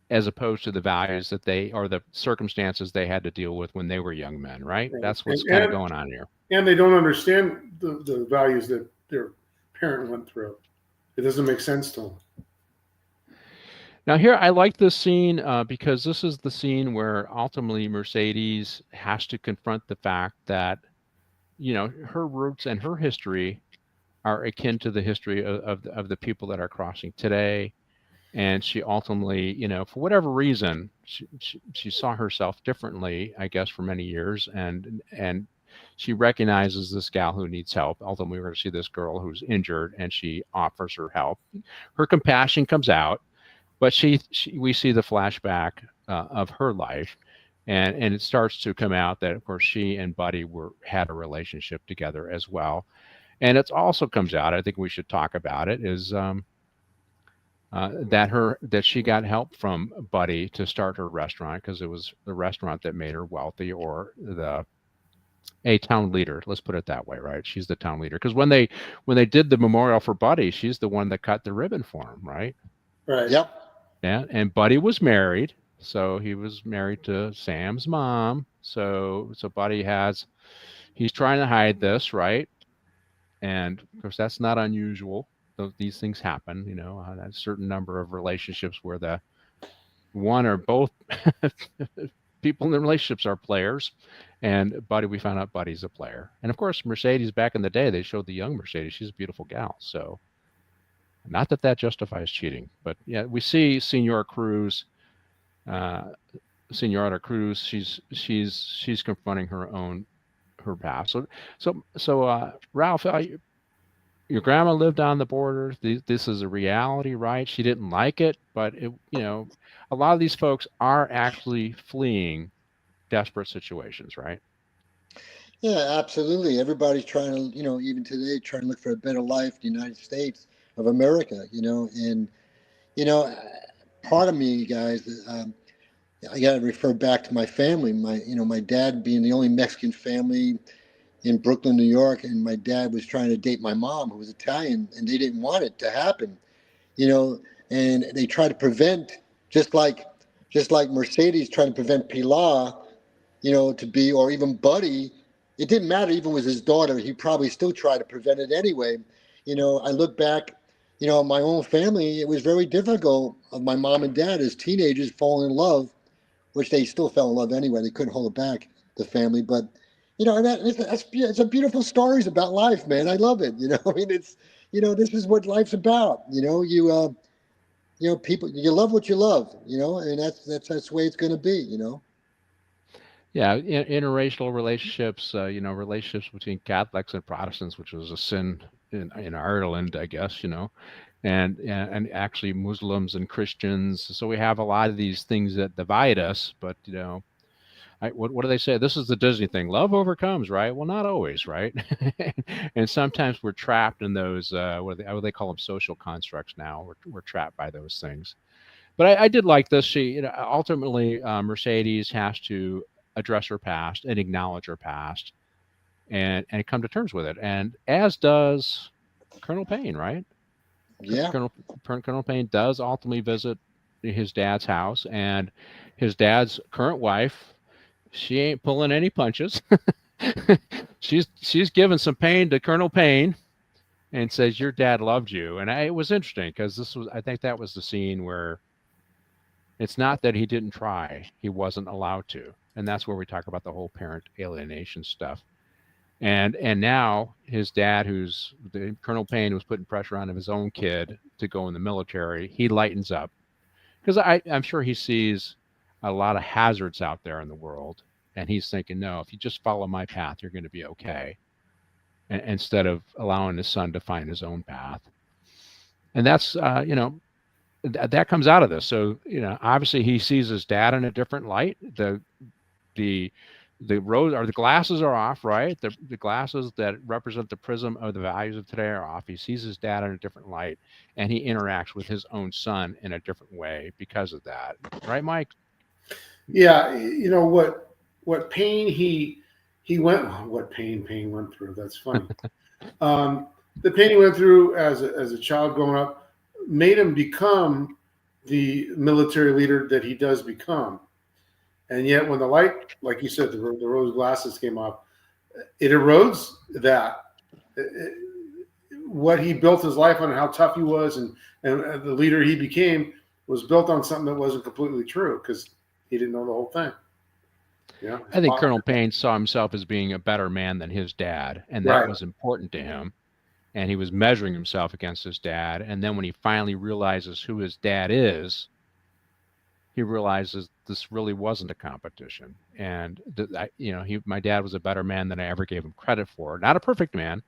as opposed to the values that or the circumstances they had to deal with when they were young men, right? That's what's kind of going on here. And they don't understand the values that their parent went through. It doesn't make sense to them. Now here, I like this scene because this is the scene where ultimately Mercedes has to confront the fact that, her roots and her history are akin to the history of the people that are crossing today. And she ultimately, for whatever reason, she saw herself differently, I guess, for many years. And she recognizes this gal who needs help. Ultimately, we're going to see this girl who's injured, and she offers her help. Her compassion comes out. But we see the flashback of her life, and it starts to come out that, of course, she and Buddy had a relationship together as well. And it also comes out, I think we should talk about it, is that she got help from Buddy to start her restaurant because it was the restaurant that made her wealthy, or a town leader. Let's put it that way, right? She's the town leader because when they did the memorial for Buddy, she's the one that cut the ribbon for him, right? Right. Yep. Yeah, and Buddy was married, so he was married to Sam's mom. So Buddy he's trying to hide this, right? And of course, that's not unusual. These things happen, a certain number of relationships where the one or both people in the relationships are players. And Buddy, we found out Buddy's a player. And of course, Mercedes, back in the day, they showed the young Mercedes. She's a beautiful gal. So not that justifies cheating, but yeah, we see Senora Cruz, Senorita Cruz. She's confronting her past. So Ralph, your grandma lived on the border. This is a reality, right? She didn't like it, but a lot of these folks are actually fleeing desperate situations, right? Yeah, absolutely. Everybody's trying to, even today, trying to look for a better life in the United States of America, and, part of me, guys, I got to refer back to my family. My dad being the only Mexican family in Brooklyn, New York, and my dad was trying to date my mom, who was Italian, and they didn't want it to happen, and they tried to prevent, just like Mercedes trying to prevent Pilar, to be, or even Buddy. It didn't matter, even with his daughter, he probably still tried to prevent it anyway. I look back, my own family, it was very difficult of my mom and dad as teenagers falling in love, which they still fell in love anyway. They couldn't hold it back, the family. But, it's a beautiful stories about life, man. I love it. It's, this is what life's about. People, you love what you love, and that's the way it's going to be, Yeah, interracial relationships, relationships between Catholics and Protestants, which was a sin in Ireland, I guess, and actually Muslims and Christians. So we have a lot of these things that divide us. But what do they say? This is the Disney thing: love overcomes, right? Well, not always, right? And sometimes we're trapped in those what do they call them? Social constructs. Now we're trapped by those things. But I did like this. She ultimately Mercedes has to address her past and acknowledge her past and come to terms with it, and as does Colonel Payne, right? Yeah. Colonel Payne does ultimately visit his dad's house, and his dad's current wife, she ain't pulling any punches. she's giving some pain to Colonel Payne and says, your dad loved you. And it was interesting because I think that was the scene where it's not that he didn't try, he wasn't allowed to. And that's where we talk about the whole parent alienation stuff. And now his dad, Colonel Payne, was putting pressure on his own kid to go in the military. He lightens up because I'm sure he sees a lot of hazards out there in the world. And he's thinking, no, if you just follow my path, you're going to be okay. Instead of allowing his son to find his own path. And that's, that comes out of this. So, obviously he sees his dad in a different light. The rose or the glasses are off, right? The glasses that represent the prism of the values of today are off. He sees his dad in a different light, and he interacts with his own son in a different way because of that. Right, Mike? Yeah, what pain what Payne went through. That's funny. The pain he went through as a child growing up made him become the military leader that he does become. And yet when the light, like you said, the rose glasses came off, it erodes that. What he built his life on and how tough he was and the leader he became was built on something that wasn't completely true because he didn't know the whole thing. Yeah, I think Colonel Payne saw himself as being a better man than his dad, and that was important to him. And he was measuring himself against his dad. And then when he finally realizes who his dad is, he realizes this really wasn't a competition. And my dad was a better man than I ever gave him credit for. Not a perfect man,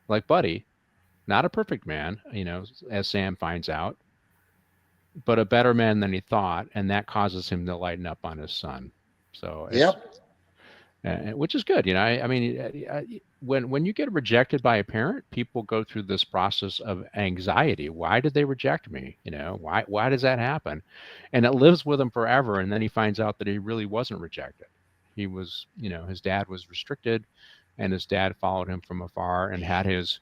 like Buddy, not a perfect man, as Sam finds out, but a better man than he thought. And that causes him to lighten up on his son. So, which is good. when you get rejected by a parent, people go through this process of anxiety. Why did they reject me? Why does that happen? And it lives with him forever. And then he finds out that he really wasn't rejected. He was, his dad was restricted, and his dad followed him from afar and had his,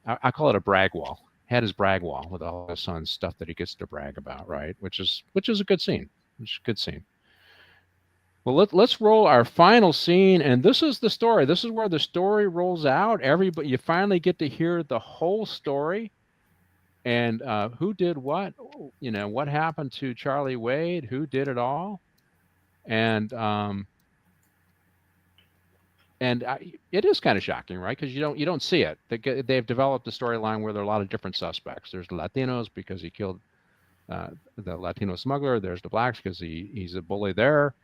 I call it a brag wall. Had his brag wall with all his son's stuff that he gets to brag about, right? Which is a good scene. Which is a good scene. Well, let's roll our final scene, and this is the story. This is where the story rolls out. You finally get to hear the whole story, and who did what. What happened to Charlie Wade? Who did it all? And it is kind of shocking, right? Because you don't see it. They've developed a storyline where there are a lot of different suspects. There's the Latinos because he killed the Latino smuggler. There's the blacks because he's a bully there.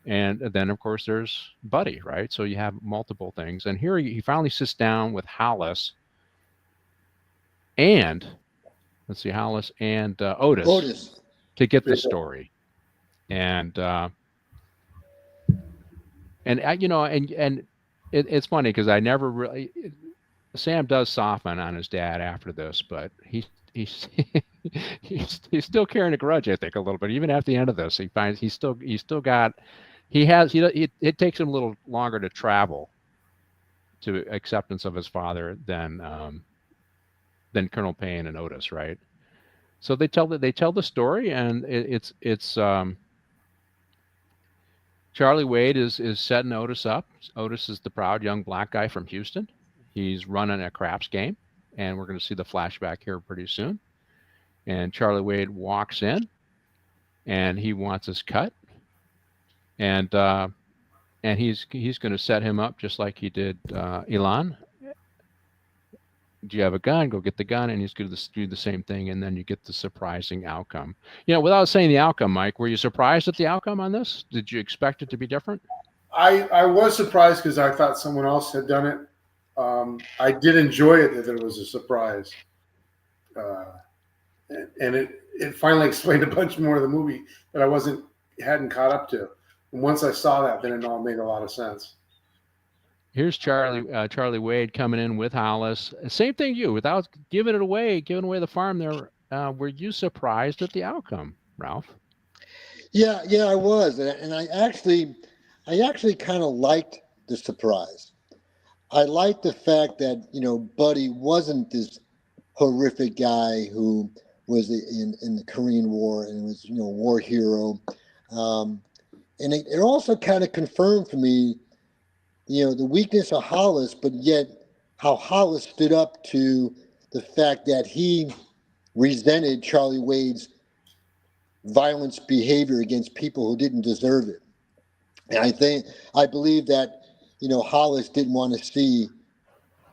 And then, of course, there's Buddy, right? So you have multiple things. And here he finally sits down with Hollis and, Hollis and Otis to get the story. And it's funny because I never really, Sam does soften on his dad after this, but he's still carrying a grudge, I think, a little bit. Even at the end of this, he finds it takes him a little longer to travel to acceptance of his father than Colonel Payne and Otis, right? So they tell the story, and it's Charlie Wade is setting Otis up. Otis is the proud young black guy from Houston. He's running a craps game, and we're going to see the flashback here pretty soon. And Charlie Wade walks in, and he wants his cut, and he's going to set him up just like he did Elan. Do you have a gun? Go get the gun, and he's going to do the same thing, and then you get the surprising outcome. Without saying the outcome, Mike, were you surprised at the outcome on this? Did you expect it to be different? I was surprised because I thought someone else had done it. I did enjoy it that it was a surprise. And it finally explained a bunch more of the movie that I hadn't caught up to. And once I saw that, then it all made a lot of sense. Here's Charlie Wade coming in with Hollis. Same thing without giving away the farm there. Were you surprised at the outcome, Ralph? Yeah, I was. And I actually kind of liked the surprise. I liked the fact that, Buddy wasn't this horrific guy who was in the Korean War and was, a war hero. And it also kind of confirmed for me, the weakness of Hollis, but yet how Hollis stood up to the fact that he resented Charlie Wade's violence behavior against people who didn't deserve it. And I believe that, Hollis didn't want to see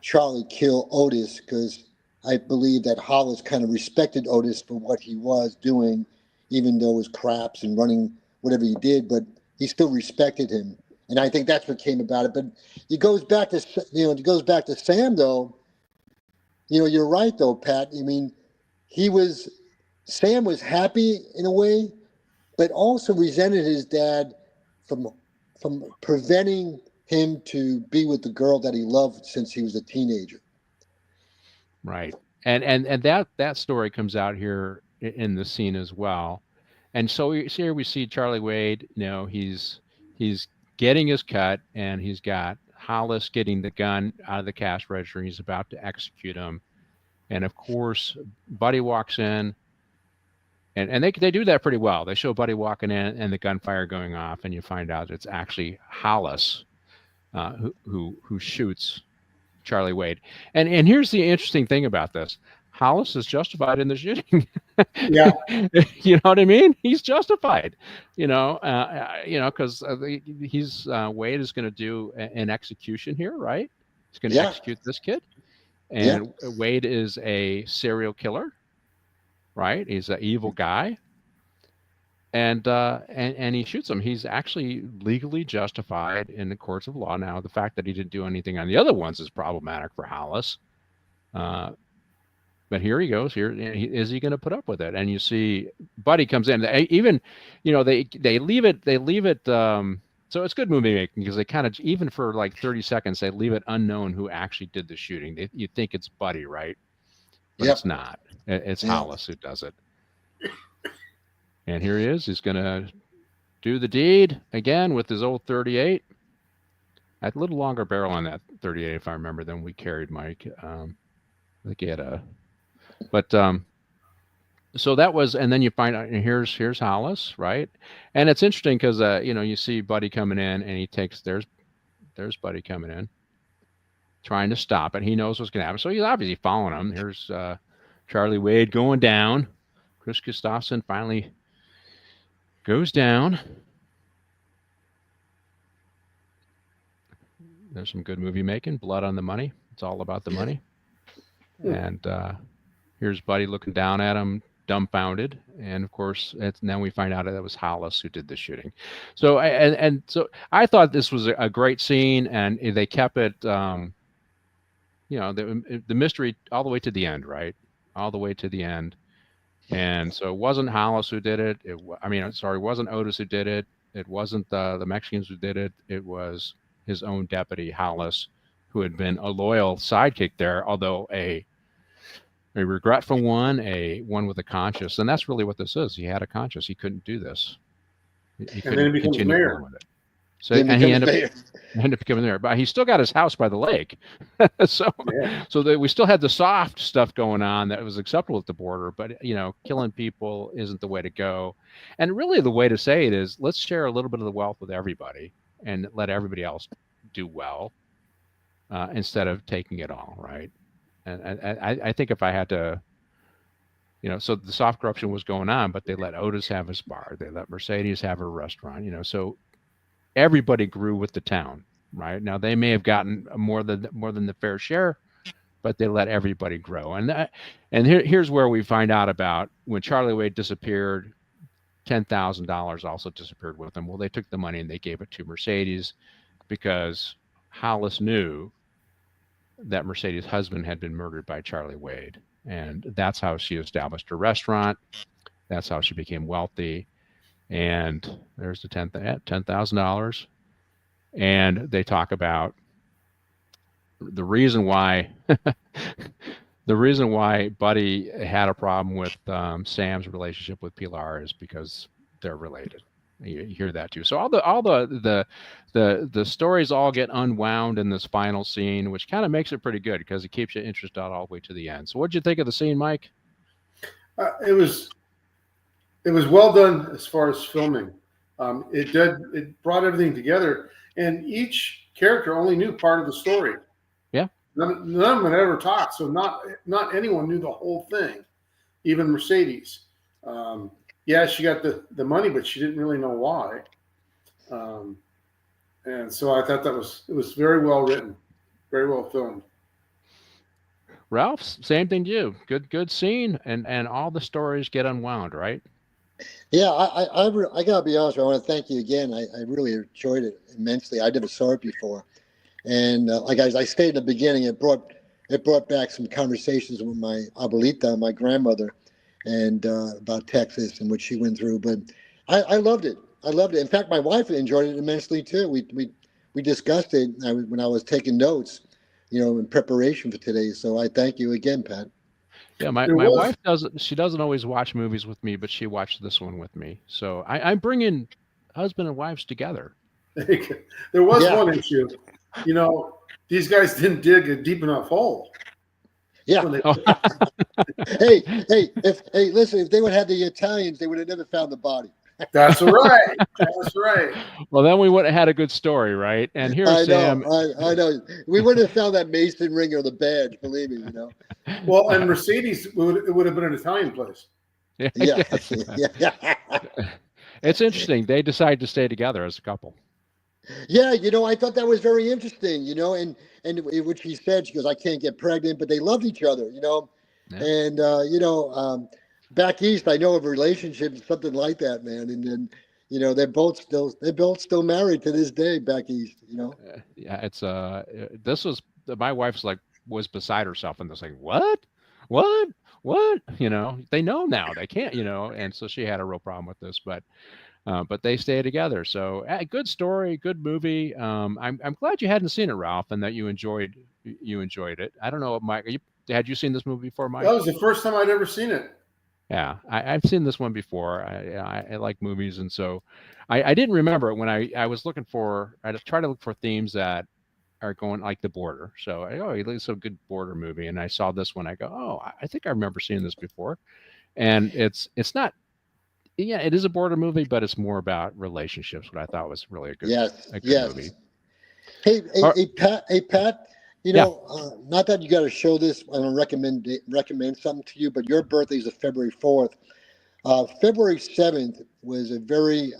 Charlie kill Otis because I believe that Hollis kind of respected Otis for what he was doing, even though it was craps and running whatever he did, but he still respected him. And I think that's what came about it. But it goes back to Sam, though. You're right, though, Pat. I mean, Sam was happy in a way, but also resented his dad from preventing him to be with the girl that he loved since he was a teenager. Right. And that story comes out here in the scene as well. And so here we see Charlie Wade, he's getting his cut, and he's got Hollis getting the gun out of the cash register. He's about to execute him. And of course, Buddy walks in, and they do that pretty well. They show Buddy walking in and the gunfire going off, and you find out it's actually Hollis who shoots Charlie Wade. And here's the interesting thing about this. Hollis is justified in the shooting. Yeah. You know what I mean? He's justified, because he's Wade is going to do an execution here, right? He's going to execute this kid. And Wade is a serial killer, right? He's an evil guy. And he shoots him. He's actually legally justified in the courts of law. Now, the fact that he didn't do anything on the other ones is problematic for Hollis. But here he goes. Is he going to put up with it? And you see, Buddy comes in. Even, they leave it. So it's good movie making because they kind of, even for like 30 seconds, they leave it unknown who actually did the shooting. You think it's Buddy, right? But Yep. it's not. It's Yeah. Hollis who does it. And here he is. He's going to do the deed again with his old 38. A little longer barrel on that 38, if I remember, than we carried, Mike. I think he had a, but so that was, and then you find out, and here's Hollis, right? And it's interesting because you see Buddy coming in, and he takes there's Buddy coming in, trying to stop it. He knows what's going to happen, so he's obviously following him. Here's Charlie Wade going down. Kris Kristofferson finally goes down. There's some good movie making. Blood on the Money. It's all about the money. And here's Buddy looking down at him, dumbfounded. And of course, then we find out that it was Hollis who did the shooting. So so I thought this was a great scene, and they kept it, the mystery all the way to the end, right? All the way to the end. And so it wasn't Hollis who did it. It wasn't Otis who did it. It wasn't the Mexicans who did it. It was his own deputy, Hollis, who had been a loyal sidekick there, although a regretful one, one with a conscience. And that's really what this is. He had a conscience. He couldn't do this. He And then he becomes mayor. With it. So and he ended up becoming there, but he still got his house by the lake. So we still had the soft stuff going on that was acceptable at the border, but killing people isn't the way to go. And really the way to say it is, let's share a little bit of the wealth with everybody and let everybody else do well, instead of taking it all, right? And I think if I had to, so the soft corruption was going on, but they let Otis have his bar, they let Mercedes have her restaurant, so everybody grew with the town, right? Now they may have gotten more than the fair share, but they let everybody grow. And here's where we find out about when Charlie Wade disappeared. $10,000 also disappeared with them. Well, they took the money and they gave it to Mercedes because Hollis knew that Mercedes' husband had been murdered by Charlie Wade. And that's how she established her restaurant. That's how she became wealthy. And there's the $10,000. And they talk about the reason why Buddy had a problem with Sam's relationship with Pilar is because they're related. You hear that too. So all the stories all get unwound in this final scene, which kind of makes it pretty good because it keeps you interested all the way to the end. So what'd you think of the scene, Mike? It was well done as far as filming. It brought everything together, and each character only knew part of the story. Yeah. None of them had ever talked, so not anyone knew the whole thing, even Mercedes. She got the money, but she didn't really know why. And so I thought it was very well written, very well filmed. Ralph, same thing to you. Good scene, and all the stories get unwound, right? Yeah, I gotta be honest. I want to thank you again. I really enjoyed it immensely. I never saw it before, and like I stated in the beginning, it brought back some conversations with my abuelita, my grandmother, and about Texas and what she went through. But I loved it. I loved it. In fact, my wife enjoyed it immensely too. We discussed it when I was taking notes, in preparation for today. So I thank you again, Pat. Yeah, my wife doesn't always watch movies with me, but she watched this one with me. So I'm bringing husband and wives together. There was one issue. These guys didn't dig a deep enough hole. Yeah. Hey, listen, if they would have had the Italians, they would have never found the body. That's right. That's right. Well, then we would have had a good story, right? And here's Sam. I know. We wouldn't have found that Mason ring or the badge, believe me, Well, and Mercedes, it would have been an Italian place. Yeah. Yeah. It's interesting. They decided to stay together as a couple. Yeah, I thought that was very interesting, and what she said, she goes, I can't get pregnant, but they loved each other, Yeah. And, back east, I know of relationships, something like that, man. And then, they're both still married to this day back east, Yeah, it's this was my wife's was beside herself and was like, what? They know now they can't, and so she had a real problem with this. But But they stay together. So good story, good movie. I'm glad you hadn't seen it, Ralph, and that you enjoyed it. I don't know, Mike. Had you seen this movie before, Mike? That was the first time I'd ever seen it. Yeah, I've seen this one before. I like movies, and so I didn't remember it when I was looking for. I tried to look for themes that are going like the border. So it's a good border movie, and I saw this one. I go, oh, I think I remember seeing this before, and it's not. Yeah, it is a border movie, but it's more about relationships. What I thought was really a good movie. Hey, Pat. You know, not that you got to show this. I want to recommend something to you, but your birthday is February 4th. February 7th was a very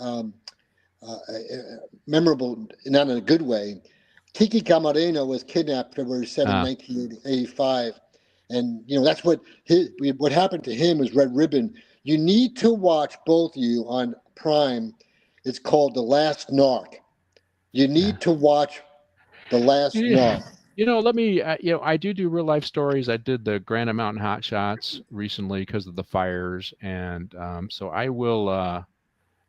memorable, not in a good way. Kiki Camarena was kidnapped February 7th, 1985. And, you know, that's what happened to him was Red Ribbon. You need to watch, both of you, on Prime. It's called The Last Narc. You need to watch The Last Narc. You know, let me, I do real life stories. I did the Granite Mountain Hot Shots recently because of the fires. And so I will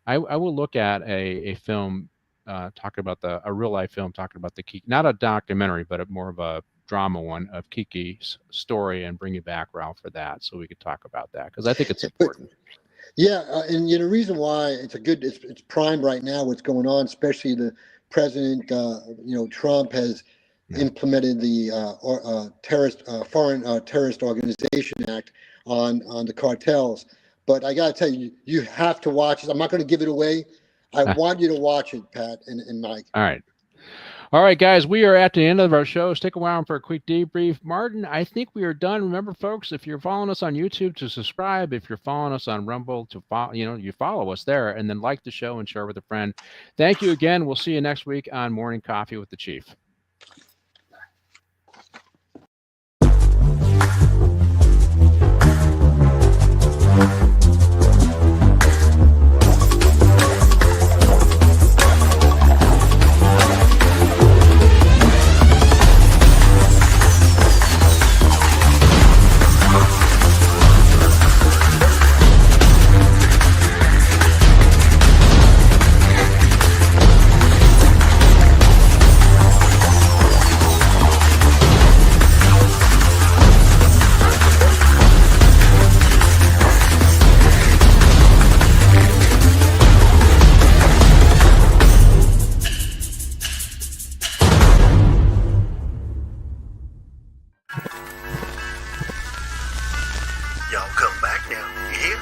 look at a film talking about a real life film talking about the Kiki, not a documentary, but more of a drama one of Kiki's story, and bring you back, Ralph, for that. So we could talk about that because I think it's important. And you know, the reason why it's prime right now, what's going on, especially the president, Trump has implemented the Foreign Terrorist Organization Act on the cartels. But I got to tell you, you have to watch it. I'm not going to give it away. I want you to watch it, Pat and Mike. All right, guys, we are at the end of our show. Stick around for a quick debrief. Martin, I think we are done. Remember, folks, if you're following us on YouTube, to subscribe. If you're following us on Rumble, to follow, you follow us there, and then like the show and share with a friend. Thank you again. We'll see you next week on Morning Coffee with the Chief. Y'all come back now, you hear?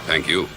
Thank you.